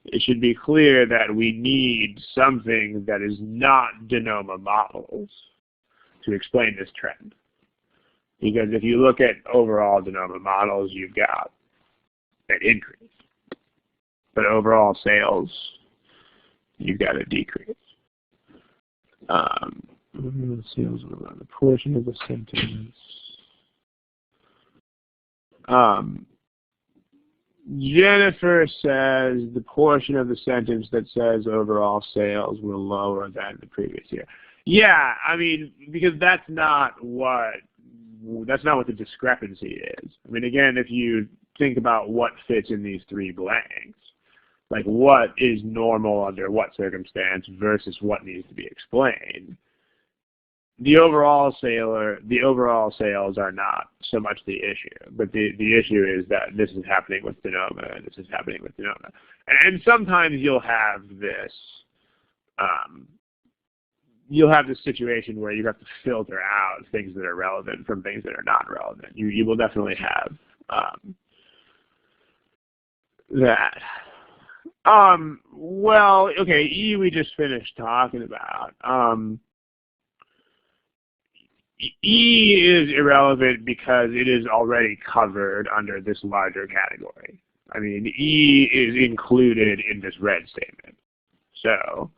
it should be clear that we need something that is not Denoma models to explain this trend. Because if you look at overall Denoma models, you've got an increase. But overall sales, you've got a decrease. Sales around the portion of the sentence. Jennifer says the portion of the sentence that says overall sales were lower than the previous year. Yeah, I mean, because that's not what the discrepancy is. I mean, again, if you think about what fits in these three blanks, like what is normal under what circumstance versus what needs to be explained, the overall sales are not so much the issue, but the issue is that this is happening with Denoma and this is happening with Denoma. And sometimes you'll have this situation where you have to filter out things that are relevant from things that are not relevant. You will definitely have that. Well, okay, E we just finished talking about. E is irrelevant because it is already covered under this larger category. I mean, E is included in this red statement. So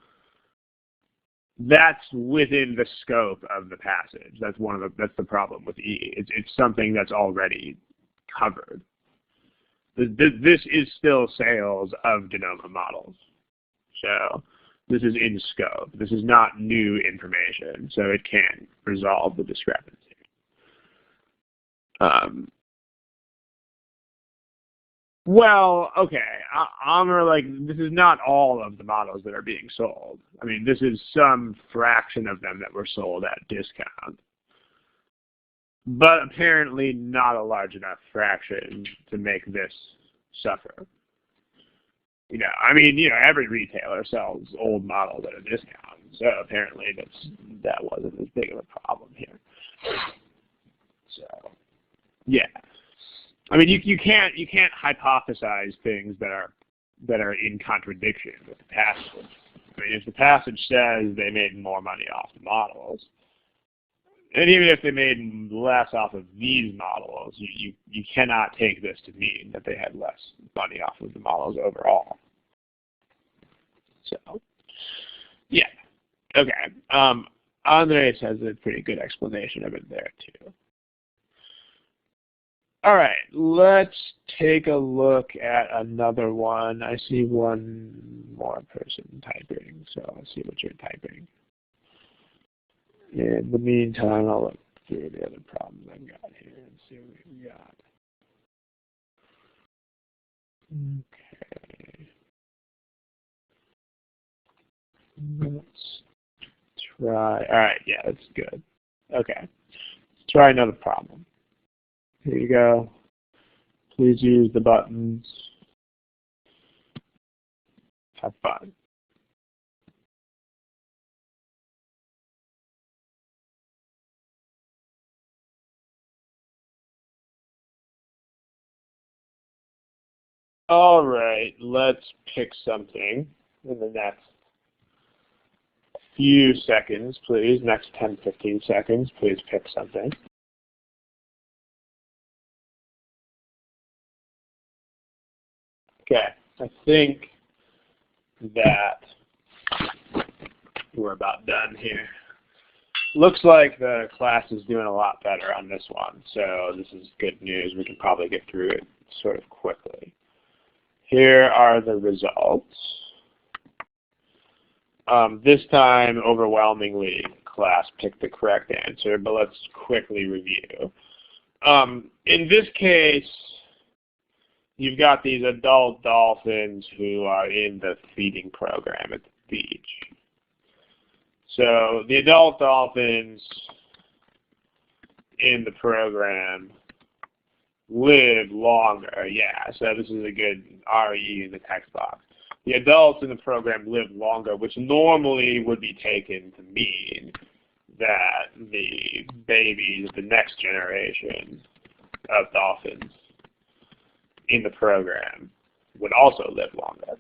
that's within the scope of the passage. That's that's the problem with E. It's something that's already covered. This is still sales of de novo models. So this is in scope. This is not new information, so it can't resolve the discrepancy. Well, okay, this is not all of the models that are being sold. I mean, this is some fraction of them that were sold at discount. But apparently not a large enough fraction to make this suffer. I mean, every retailer sells old models at a discount, so apparently that wasn't as big of a problem here. So, yeah. I mean, you can't hypothesize things that are in contradiction with the passage. I mean, if the passage says they made more money off the models, and even if they made less off of these models, you cannot take this to mean that they had less money off of the models overall. So, yeah. Okay. Andres has a pretty good explanation of it there, too. All right, let's take a look at another one. I see one more person typing, so let's see what you're typing. In the meantime, I'll look through the other problems I've got here and see what we've got. Okay. Let's try. All right, yeah, that's good. Okay. Let's try another problem. Here you go. Please use the buttons. Have fun. All right, let's pick something in the next few seconds, please. Next 10, 15 seconds, please pick something. Okay, I think that we're about done here. Looks like the class is doing a lot better on this one, so this is good news. We can probably get through it sort of quickly. Here are the results. This time, overwhelmingly, class picked the correct answer, but let's quickly review. In this case, you've got these adult dolphins who are in the feeding program at the beach. So the adult dolphins in the program live longer, yeah, so this is a good RE in the text box. The adults in the program live longer, which normally would be taken to mean that the babies, the next generation of dolphins in the program would also live longer.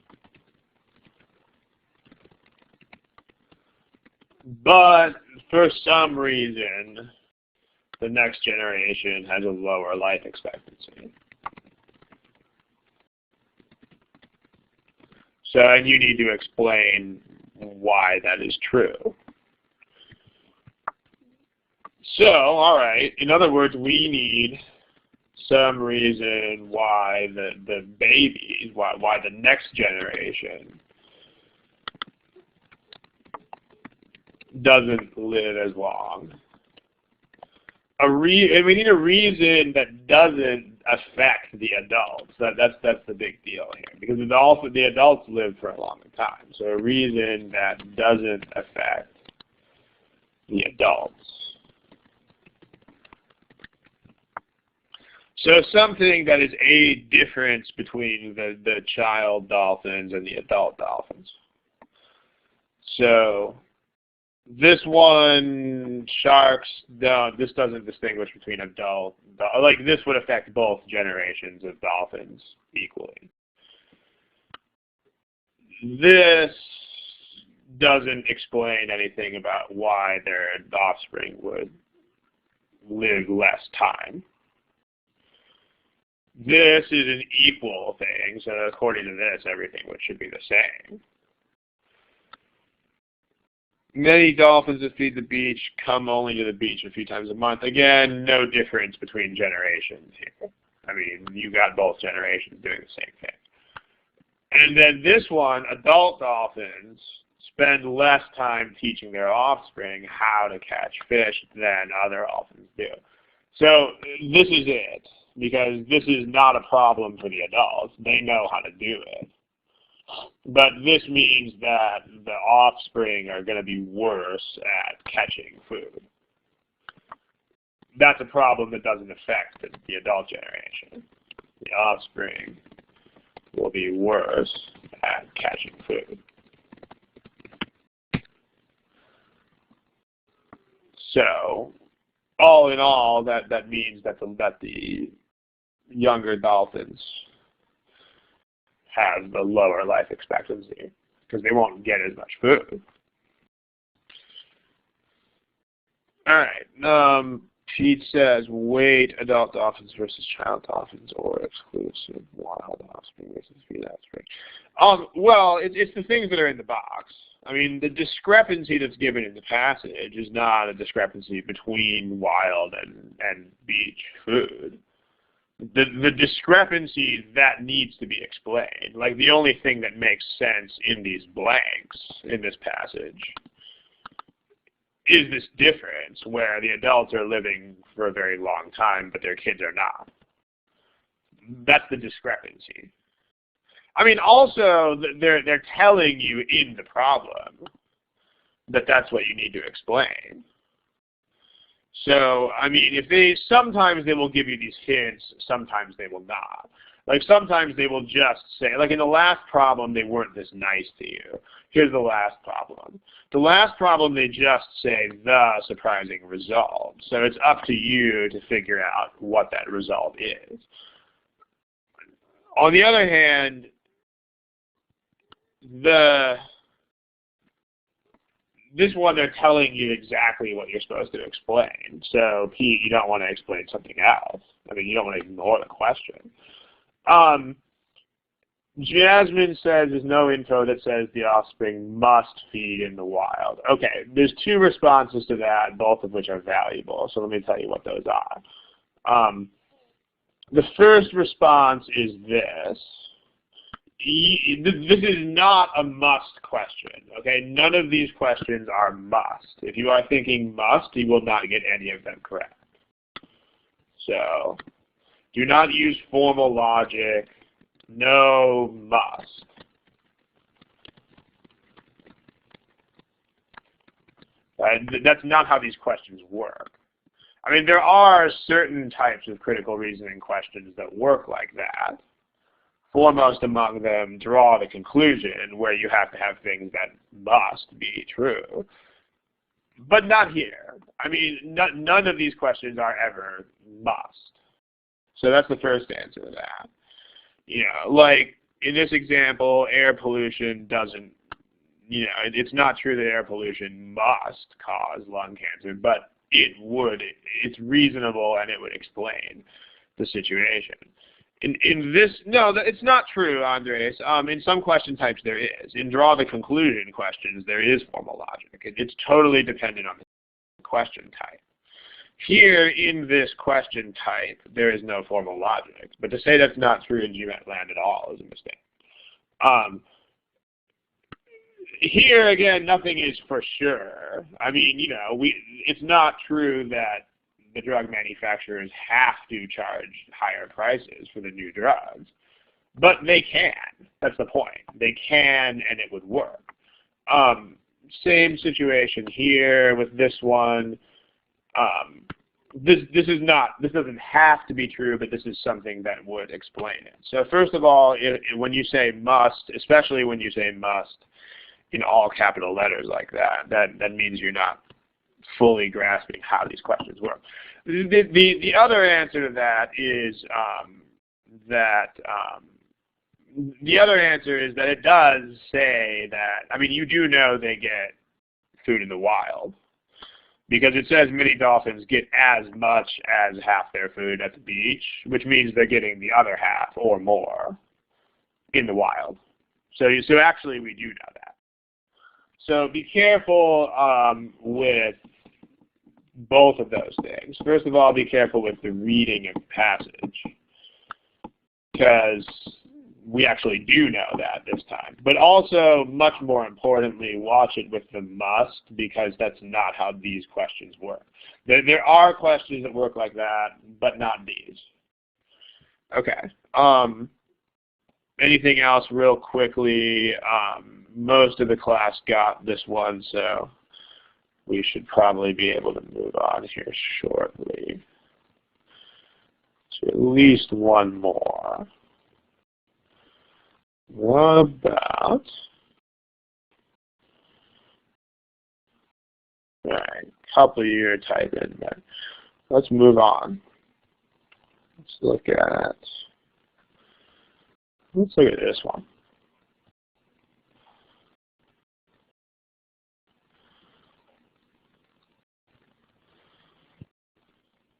But for some reason, the next generation has a lower life expectancy. So, and you need to explain why that is true. So, all right, in other words, we need some reason why the babies, why the next generation doesn't live as long. And we need a reason that doesn't affect the adults. That's the big deal here, because the adults live for a longer time. So a reason that doesn't affect the adults. So something that is a difference between the child dolphins and the adult dolphins. So this one, sharks don't, this doesn't distinguish between adult, like this would affect both generations of dolphins equally. This doesn't explain anything about why their offspring would live less time. This is an equal thing, so according to this, everything should be the same. Many dolphins that feed the beach come only to the beach a few times a month. Again, no difference between generations here. I mean, you got both generations doing the same thing. And then this one, adult dolphins spend less time teaching their offspring how to catch fish than other dolphins do. So this is it, because this is not a problem for the adults. They know how to do it. But this means that the offspring are going to be worse at catching food. That's a problem that doesn't affect the adult generation. The offspring will be worse at catching food. So, all in all, that means that the younger dolphins have the lower life expectancy because they won't get as much food. All right. Pete says, weight adult dolphins versus child dolphins, or exclusive wild offspring versus feed offspring. Well, it's the things that are in the box. I mean, the discrepancy that's given in the passage is not a discrepancy between wild and beach food. The discrepancy that needs to be explained, like the only thing that makes sense in these blanks in this passage, is this difference where the adults are living for a very long time, but their kids are not. That's the discrepancy. I mean, also, they're telling you in the problem that that's what you need to explain. So, I mean, sometimes they will give you these hints, sometimes they will not. Like, sometimes they will just say, like in the last problem, they weren't this nice to you. Here's the last problem. The last problem, they just say the surprising result. So it's up to you to figure out what that result is. On the other hand, this one, they're telling you exactly what you're supposed to explain. So, Pete, you don't want to explain something else. I mean, you don't want to ignore the question. Jasmine says there's no info that says the offspring must feed in the wild. Okay, there's two responses to that, both of which are valuable. So let me tell you what those are. The first response is this. This is not a must question, okay? None of these questions are must. If you are thinking must, you will not get any of them correct. So, do not use formal logic. No must. That's not how these questions work. I mean, there are certain types of critical reasoning questions that work like that. Foremost among them, draw the conclusion, where you have to have things that must be true. But not here. I mean, none of these questions are ever must. So that's the first answer to that. You know, like in this example, air pollution doesn't, you know, it's not true that air pollution must cause lung cancer, but it would. It's reasonable and it would explain the situation. In this, no, it's not true, Andres. In some question types there is. In draw the conclusion questions, there is formal logic. It's totally dependent on the question type. Here, in this question type, there is no formal logic. But to say that's not true in GMAT land at all is a mistake. Here, again, nothing is for sure. I mean, you know, it's not true that the drug manufacturers have to charge higher prices for the new drugs. But they can. That's the point. They can, and it would work. Same situation here with this one. This doesn't have to be true, but this is something that would explain it. So first of all, when you say must, especially when you say must in all capital letters like that means you're not fully grasping how these questions work. The other answer to that is the other answer is that it does say that, I mean, you do know they get food in the wild. because it says many dolphins get as much as half their food at the beach, which means they're getting the other half or more in the wild. So actually we do know that. So be careful with both of those things. First of all, be careful with the reading of passage, because we actually do know that this time. But also, much more importantly, watch it with the must, because that's not how these questions work. There are questions that work like that, but not these. Okay. Anything else real quickly? Most of the class got this one, so we should probably be able to move on here shortly to at least one more. What about, all right, a couple of you are typing, but let's move on. Let's look at this one.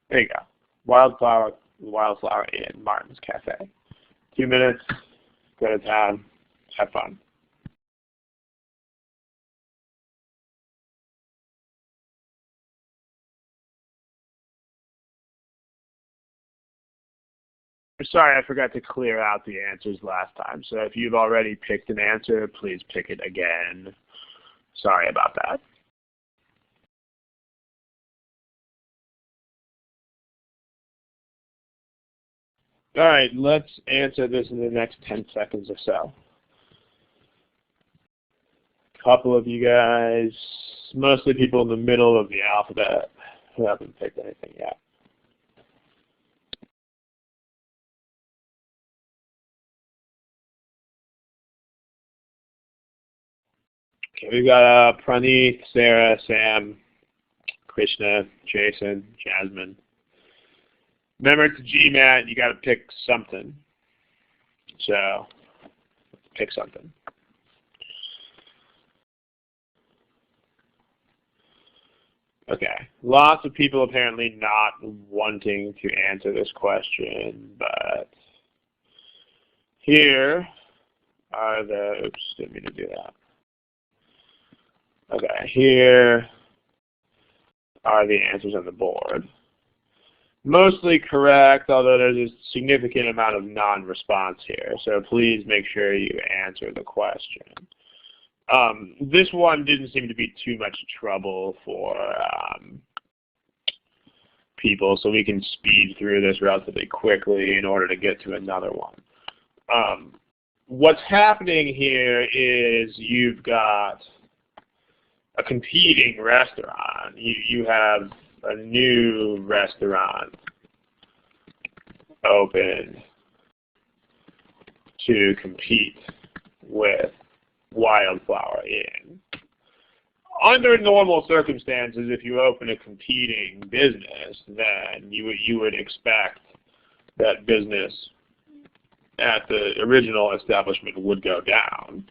There you go. Wildflower in Martin's Cafe. 2 minutes, go to town, have fun. Sorry, I forgot to clear out the answers last time. So if you've already picked an answer, please pick it again. Sorry about that. All right, let's answer this in the next 10 seconds or so. A couple of you guys, mostly people in the middle of the alphabet, who haven't picked anything yet. Okay, we've got Praneeth, Sarah, Sam, Krishna, Jason, Jasmine. Remember, it's GMAT, you got to pick something. So, pick something. Okay, lots of people apparently not wanting to answer this question, but here are the, oops, didn't mean to do that. Okay, here are the answers on the board. Mostly correct, although there's a significant amount of non-response here, so please make sure you answer the question. This one didn't seem to be too much trouble for people, so we can speed through this relatively quickly in order to get to another one. What's happening here is you've got a competing restaurant. You have a new restaurant open to compete with Wildflower Inn. Under normal circumstances, if you open a competing business, then you would expect that business at the original establishment would go down,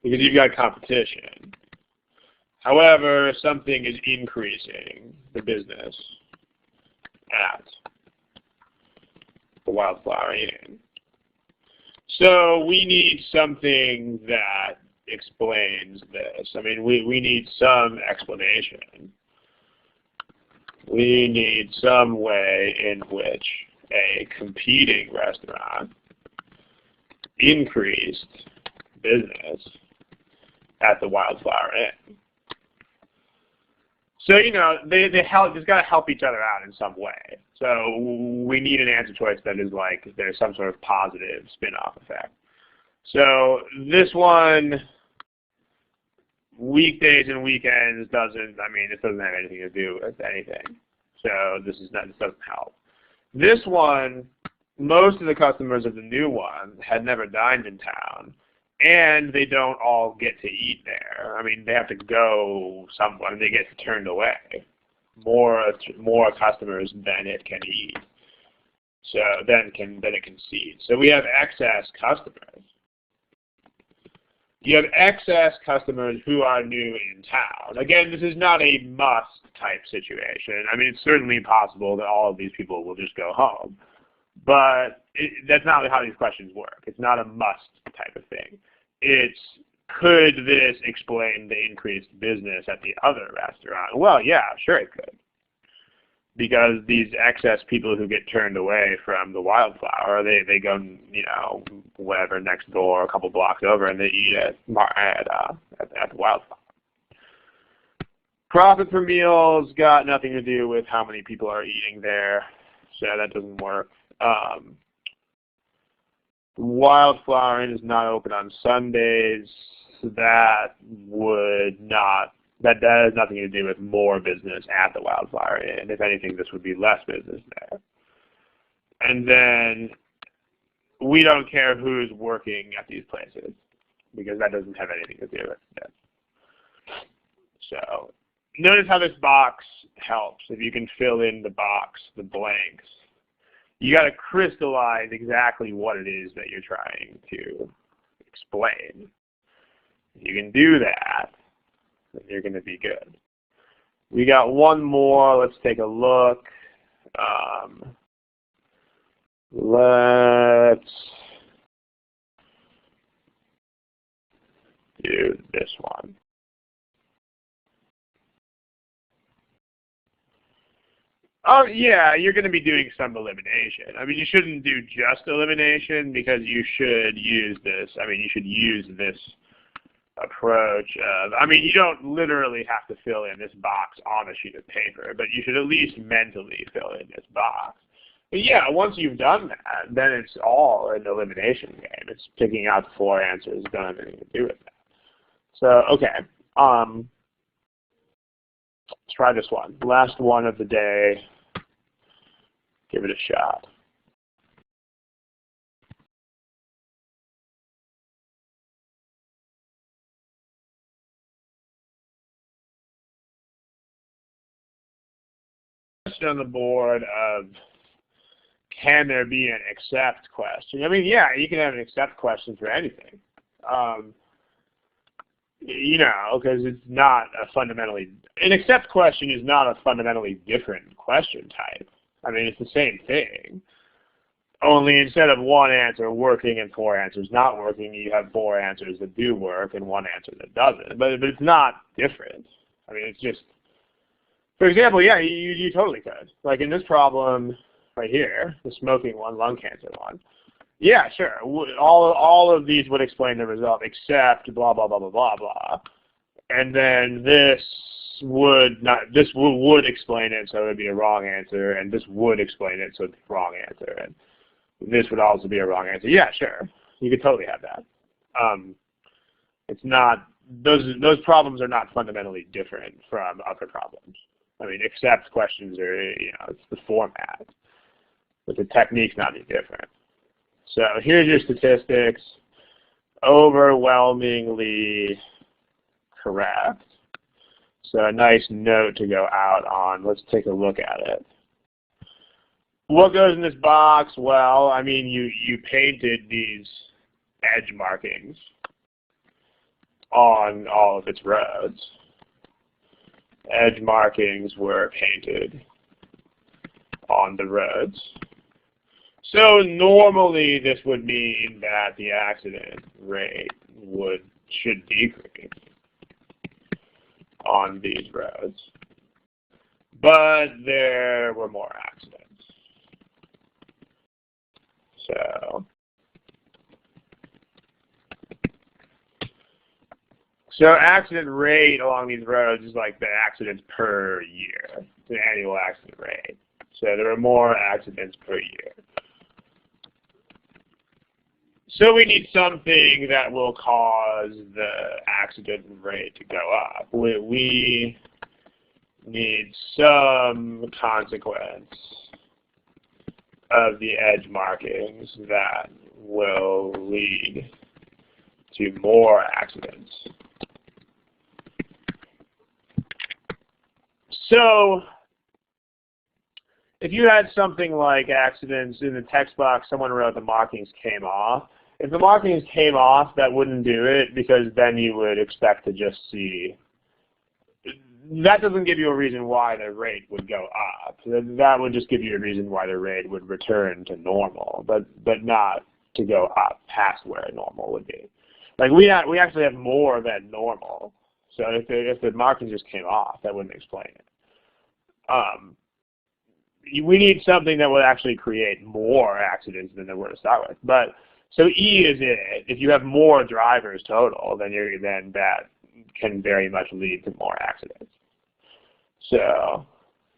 because you've got competition. However, something is increasing the business at the Wildflower Inn. So we need something that explains this. I mean, we need some explanation. We need some way in which a competing restaurant increased business at the Wildflower Inn. So, you know, they just got to help each other out in some way. So we need an answer choice that is like there's some sort of positive spin-off effect. So this one, weekdays and weekends doesn't, I mean, it doesn't have anything to do with anything. So this doesn't help. This one, most of the customers of the new one had never dined in town, and they don't all get to eat there. I mean, they have to go somewhere, and they get turned away. More customers than it can eat. So then it can seed. So we have excess customers. You have excess customers who are new in town. Again, this is not a must type situation. I mean, it's certainly possible that all of these people will just go home. But that's not how these questions work. It's not a must type of thing. It's, could this explain the increased business at the other restaurant? Well, yeah, sure it could. Because these excess people who get turned away from the Wildflower, they go, you know, whatever, next door, a couple blocks over, and they eat at the Wildflower. Profit per meal's got nothing to do with how many people are eating there, so that doesn't work. Wildflower Inn is not open on Sundays. So that has nothing to do with more business at the Wildflower Inn. If anything, this would be less business there. And then we don't care who's working at these places because that doesn't have anything to do with it. So notice how this box helps. If you can fill in the box, the blanks, you got to crystallize exactly what it is that you're trying to explain. If you can do that, then you're going to be good. We got one more. Let's take a look. Let's do this one. Oh, yeah, you're going to be doing some elimination. I mean, you shouldn't do just elimination because you should use this. I mean, you should use this approach of, I mean, you don't literally have to fill in this box on a sheet of paper, but you should at least mentally fill in this box. But yeah, once you've done that, then it's all an elimination game. It's picking out the 4 answers, don't have anything to do with that. So, okay. Let's try this one. Last one of the day. Give it a shot. Question on the board of, can there be an accept question? I mean, yeah, you can have an accept question for anything. You know, because it's not a fundamentally, an accept question is not a fundamentally different question type. I mean, it's the same thing. Only instead of 1 answer working and 4 answers not working, you have 4 answers that do work and 1 answer that doesn't. But it's not different. I mean, it's just, for example, yeah, you totally could. Like in this problem right here, the smoking one, lung cancer one. Yeah, sure. All of these would explain the result except blah blah blah blah blah blah, and then this would explain it, so it would be a wrong answer, and this would explain it, so it's a wrong answer, and this would also be a wrong answer. Yeah, sure. You could totally have that. It's not, those problems are not fundamentally different from other problems. I mean, except questions are, you know, it's the format, but the technique's not any different. So here's your statistics. Overwhelmingly correct. So a nice note to go out on. Let's take a look at it. What goes in this box? Well, I mean, you painted these edge markings on all of its roads. Edge markings were painted on the roads. So normally this would mean that the accident rate should decrease on these roads. But there were more accidents. So accident rate along these roads is like the accidents per year. It's an annual accident rate. So there are more accidents per year. So we need something that will cause the accident rate to go up. We need some consequence of the edge markings that will lead to more accidents. So if you had something like accidents in the text box, someone wrote the markings came off, If the markings came off, that wouldn't do it, because then you would expect to just see. That doesn't give you a reason why the rate would go up. That would just give you a reason why the rate would return to normal, but not to go up past where normal would be. Like we actually have more than normal. So if the markings just came off, that wouldn't explain it. We need something that would actually create more accidents than there were to start with. But so E is it. If you have more drivers total, then that can very much lead to more accidents. So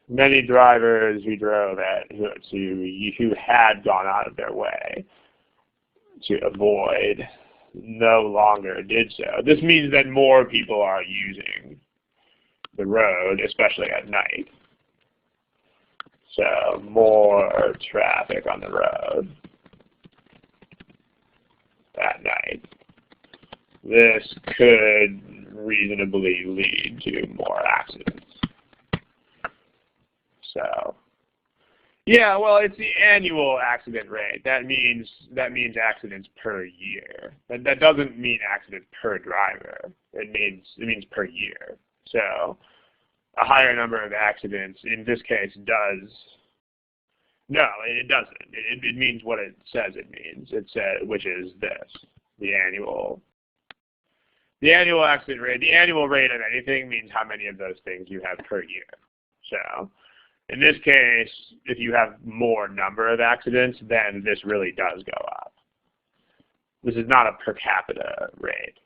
many drivers who drove who had gone out of their way to avoid no longer did so. This means that more people are using the road, especially at night. So more traffic on the road at night. This could reasonably lead to more accidents. So, yeah, well, it's the annual accident rate. That means accidents per year. That doesn't mean accidents per driver. It means per year. So, a higher number of accidents in this case does. No, it doesn't. It means what it says it means. It says, which is this: the annual accident rate. The annual rate of anything means how many of those things you have per year. So, in this case, if you have more number of accidents, then this really does go up. This is not a per capita rate.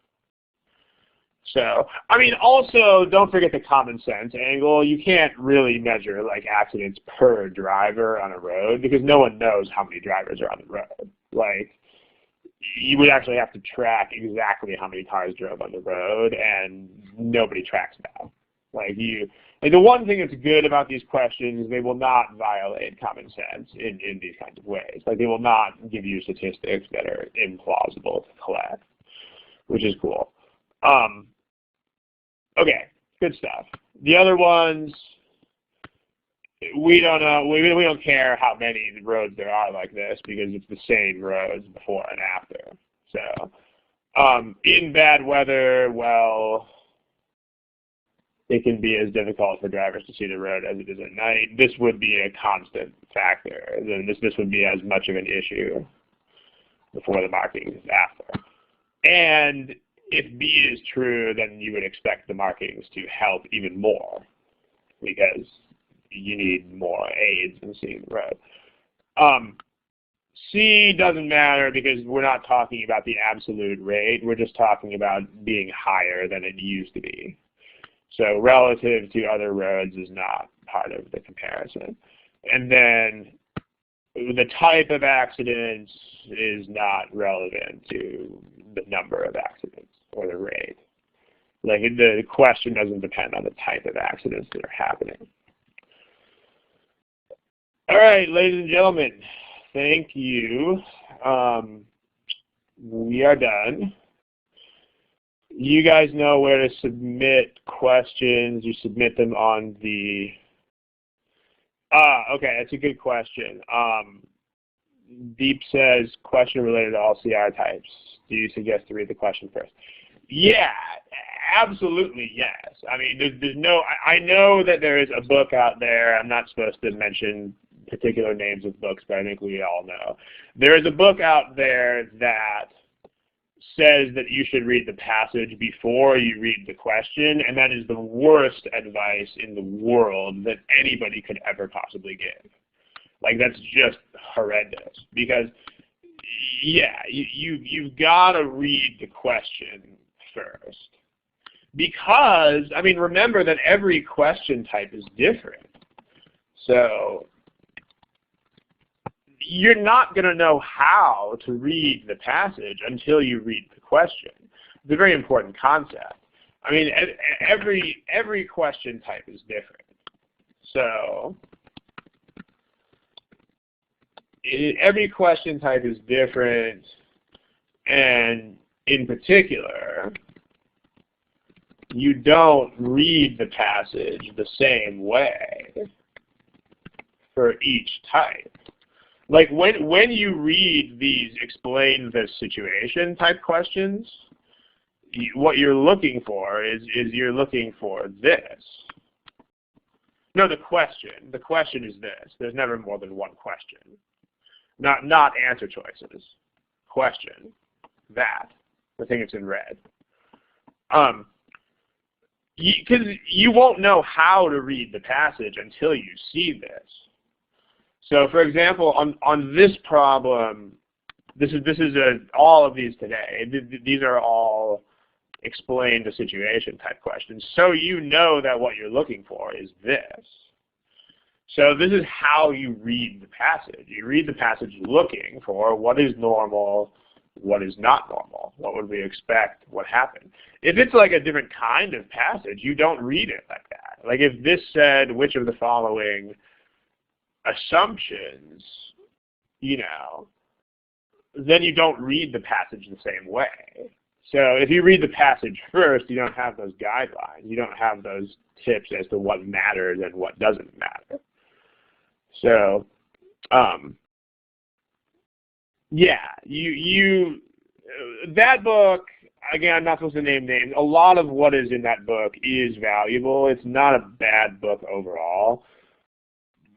So, I mean, also, don't forget the common sense angle. You can't really measure, like, accidents per driver on a road because no one knows how many drivers are on the road. Like, you would actually have to track exactly how many cars drove on the road, and nobody tracks now. Like, the one thing that's good about these questions is they will not violate common sense in these kinds of ways. Like, they will not give you statistics that are implausible to collect, which is cool. Okay, good stuff. The other ones, we don't know. We don't care how many roads there are like this because it's the same roads before and after. So, in bad weather, well, it can be as difficult for drivers to see the road as it is at night. This would be a constant factor. This would be as much of an issue before the markings as after. And if B is true, then you would expect the markings to help even more because you need more aids in seeing the road. C doesn't matter because we're not talking about the absolute rate. We're just talking about being higher than it used to be. So relative to other roads is not part of the comparison. And then the type of accidents is not relevant to the number of accidents or the rate. Like the question doesn't depend on the type of accidents that are happening. All right, ladies and gentlemen, thank you. We are done. You guys know where to submit questions. You submit them on the... okay, that's a good question. Deep says, question related to all CR types. Do you suggest to read the question first? Yeah, absolutely yes. I mean, there's no... I know that there is a book out there. I'm not supposed to mention particular names of books, but I think we all know. There is a book out there that says that you should read the passage before you read the question, and that is the worst advice in the world that anybody could ever possibly give. Like, that's just horrendous. Because, yeah, you've got to read the question first. Because, I mean, remember that every question type is different. So you're not going to know how to read the passage until you read the question. It's a very important concept. I mean, every question type is different. So every question type is different, and in particular, you don't read the passage the same way for each type. Like when you read these explain the situation type questions, what you're looking for is you're looking for this. No, the question. The question is this. There's never more than one question. Not answer choices. Question. That. The thing that's in red. Because you won't know how to read the passage until you see this. So, for example, on this problem, this is all of these today. These are all explain the situation type questions. So you know that what you're looking for is this. So this is how you read the passage. You read the passage looking for what is normal, what is not normal, what would we expect, what happened. If it's like a different kind of passage, you don't read it like that. Like if this said, which of the following assumptions, you know, then you don't read the passage the same way. So if you read the passage first, you don't have those guidelines. You don't have those tips as to what matters and what doesn't matter. So, yeah, that book, again, I'm not supposed to name names. A lot of what is in that book is valuable. It's not a bad book overall.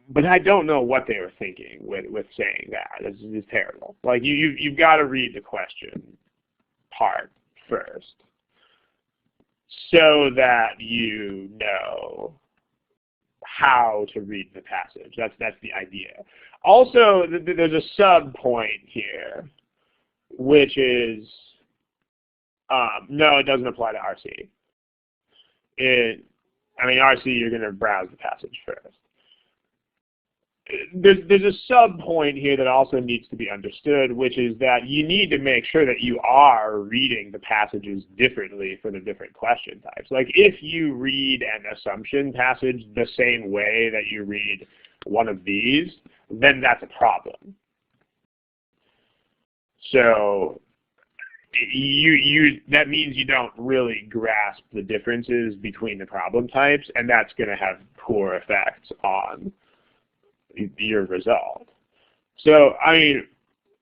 But I don't know what they were thinking with saying that. This is terrible. Like, you've got to read the question part first so that you know how to read the passage. That's the idea. Also, there's a sub point here, which is, no, it doesn't apply to RC. RC, you're going to browse the passage first. There's a sub point here that also needs to be understood, which is that you need to make sure that you are reading the passages differently for the different question types. Like if you read an assumption passage the same way that you read one of these, then that's a problem. So that means you don't really grasp the differences between the problem types, and that's going to have poor effects on your result. So,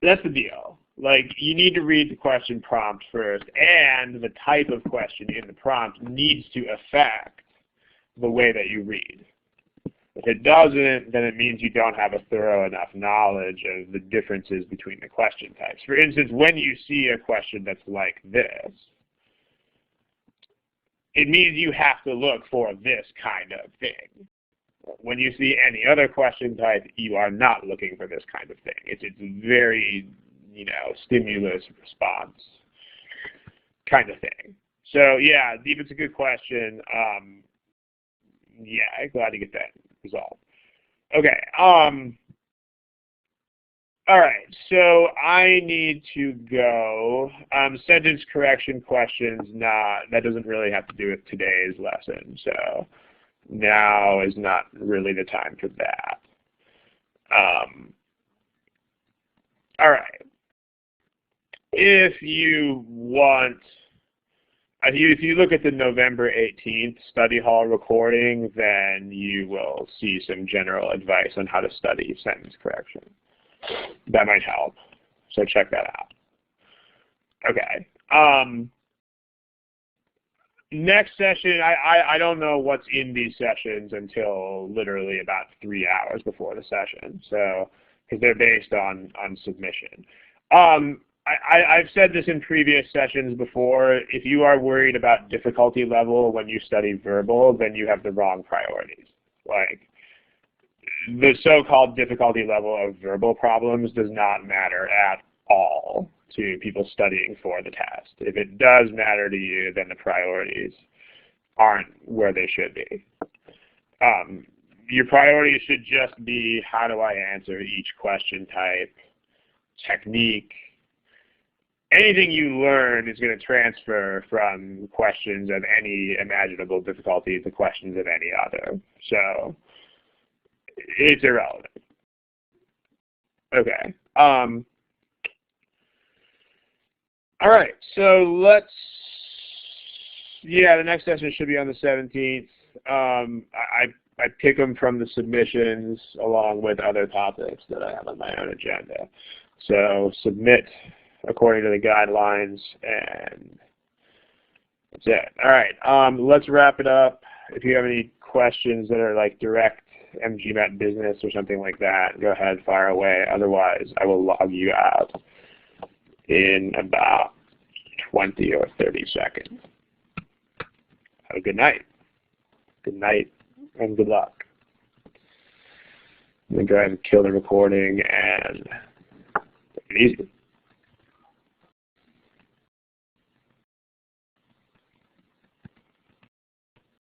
that's the deal. Like, you need to read the question prompt first, and the type of question in the prompt needs to affect the way that you read. If it doesn't, then it means you don't have a thorough enough knowledge of the differences between the question types. For instance, when you see a question that's like this, it means you have to look for this kind of thing. When you see any other question type, you are not looking for this kind of thing. It's very, stimulus response kind of thing. So yeah, Deep, it's a good question. Yeah, glad to get that resolved. Okay. All right. So I need to go. Sentence correction questions. That doesn't really have to do with today's lesson. So now is not really the time for that. All right. If you look at the November 18th study hall recording, then you will see some general advice on how to study sentence correction. That might help. So check that out. Okay. Next session, I don't know what's in these sessions until literally about 3 hours before the session, so because they're based on submission. I've said this in previous sessions before. If you are worried about difficulty level when you study verbal, then you have the wrong priorities. Like, the so-called difficulty level of verbal problems does not matter at all to people studying for the test. If it does matter to you, then the priorities aren't where they should be. Your priorities should just be, how do I answer each question type, technique. Anything you learn is going to transfer from questions of any imaginable difficulty to questions of any other. So it's irrelevant. Okay. All right, so the next session should be on the 17th. I I pick them from the submissions along with other topics that I have on my own agenda. So submit according to the guidelines, and that's it. All right, let's wrap it up. If you have any questions that are like direct MGMAT business or something like that, go ahead, fire away. Otherwise, I will log you out in about 20 or 30 seconds. Have a good night. Good night and good luck. I'm going to go ahead and kill the recording and take it easy.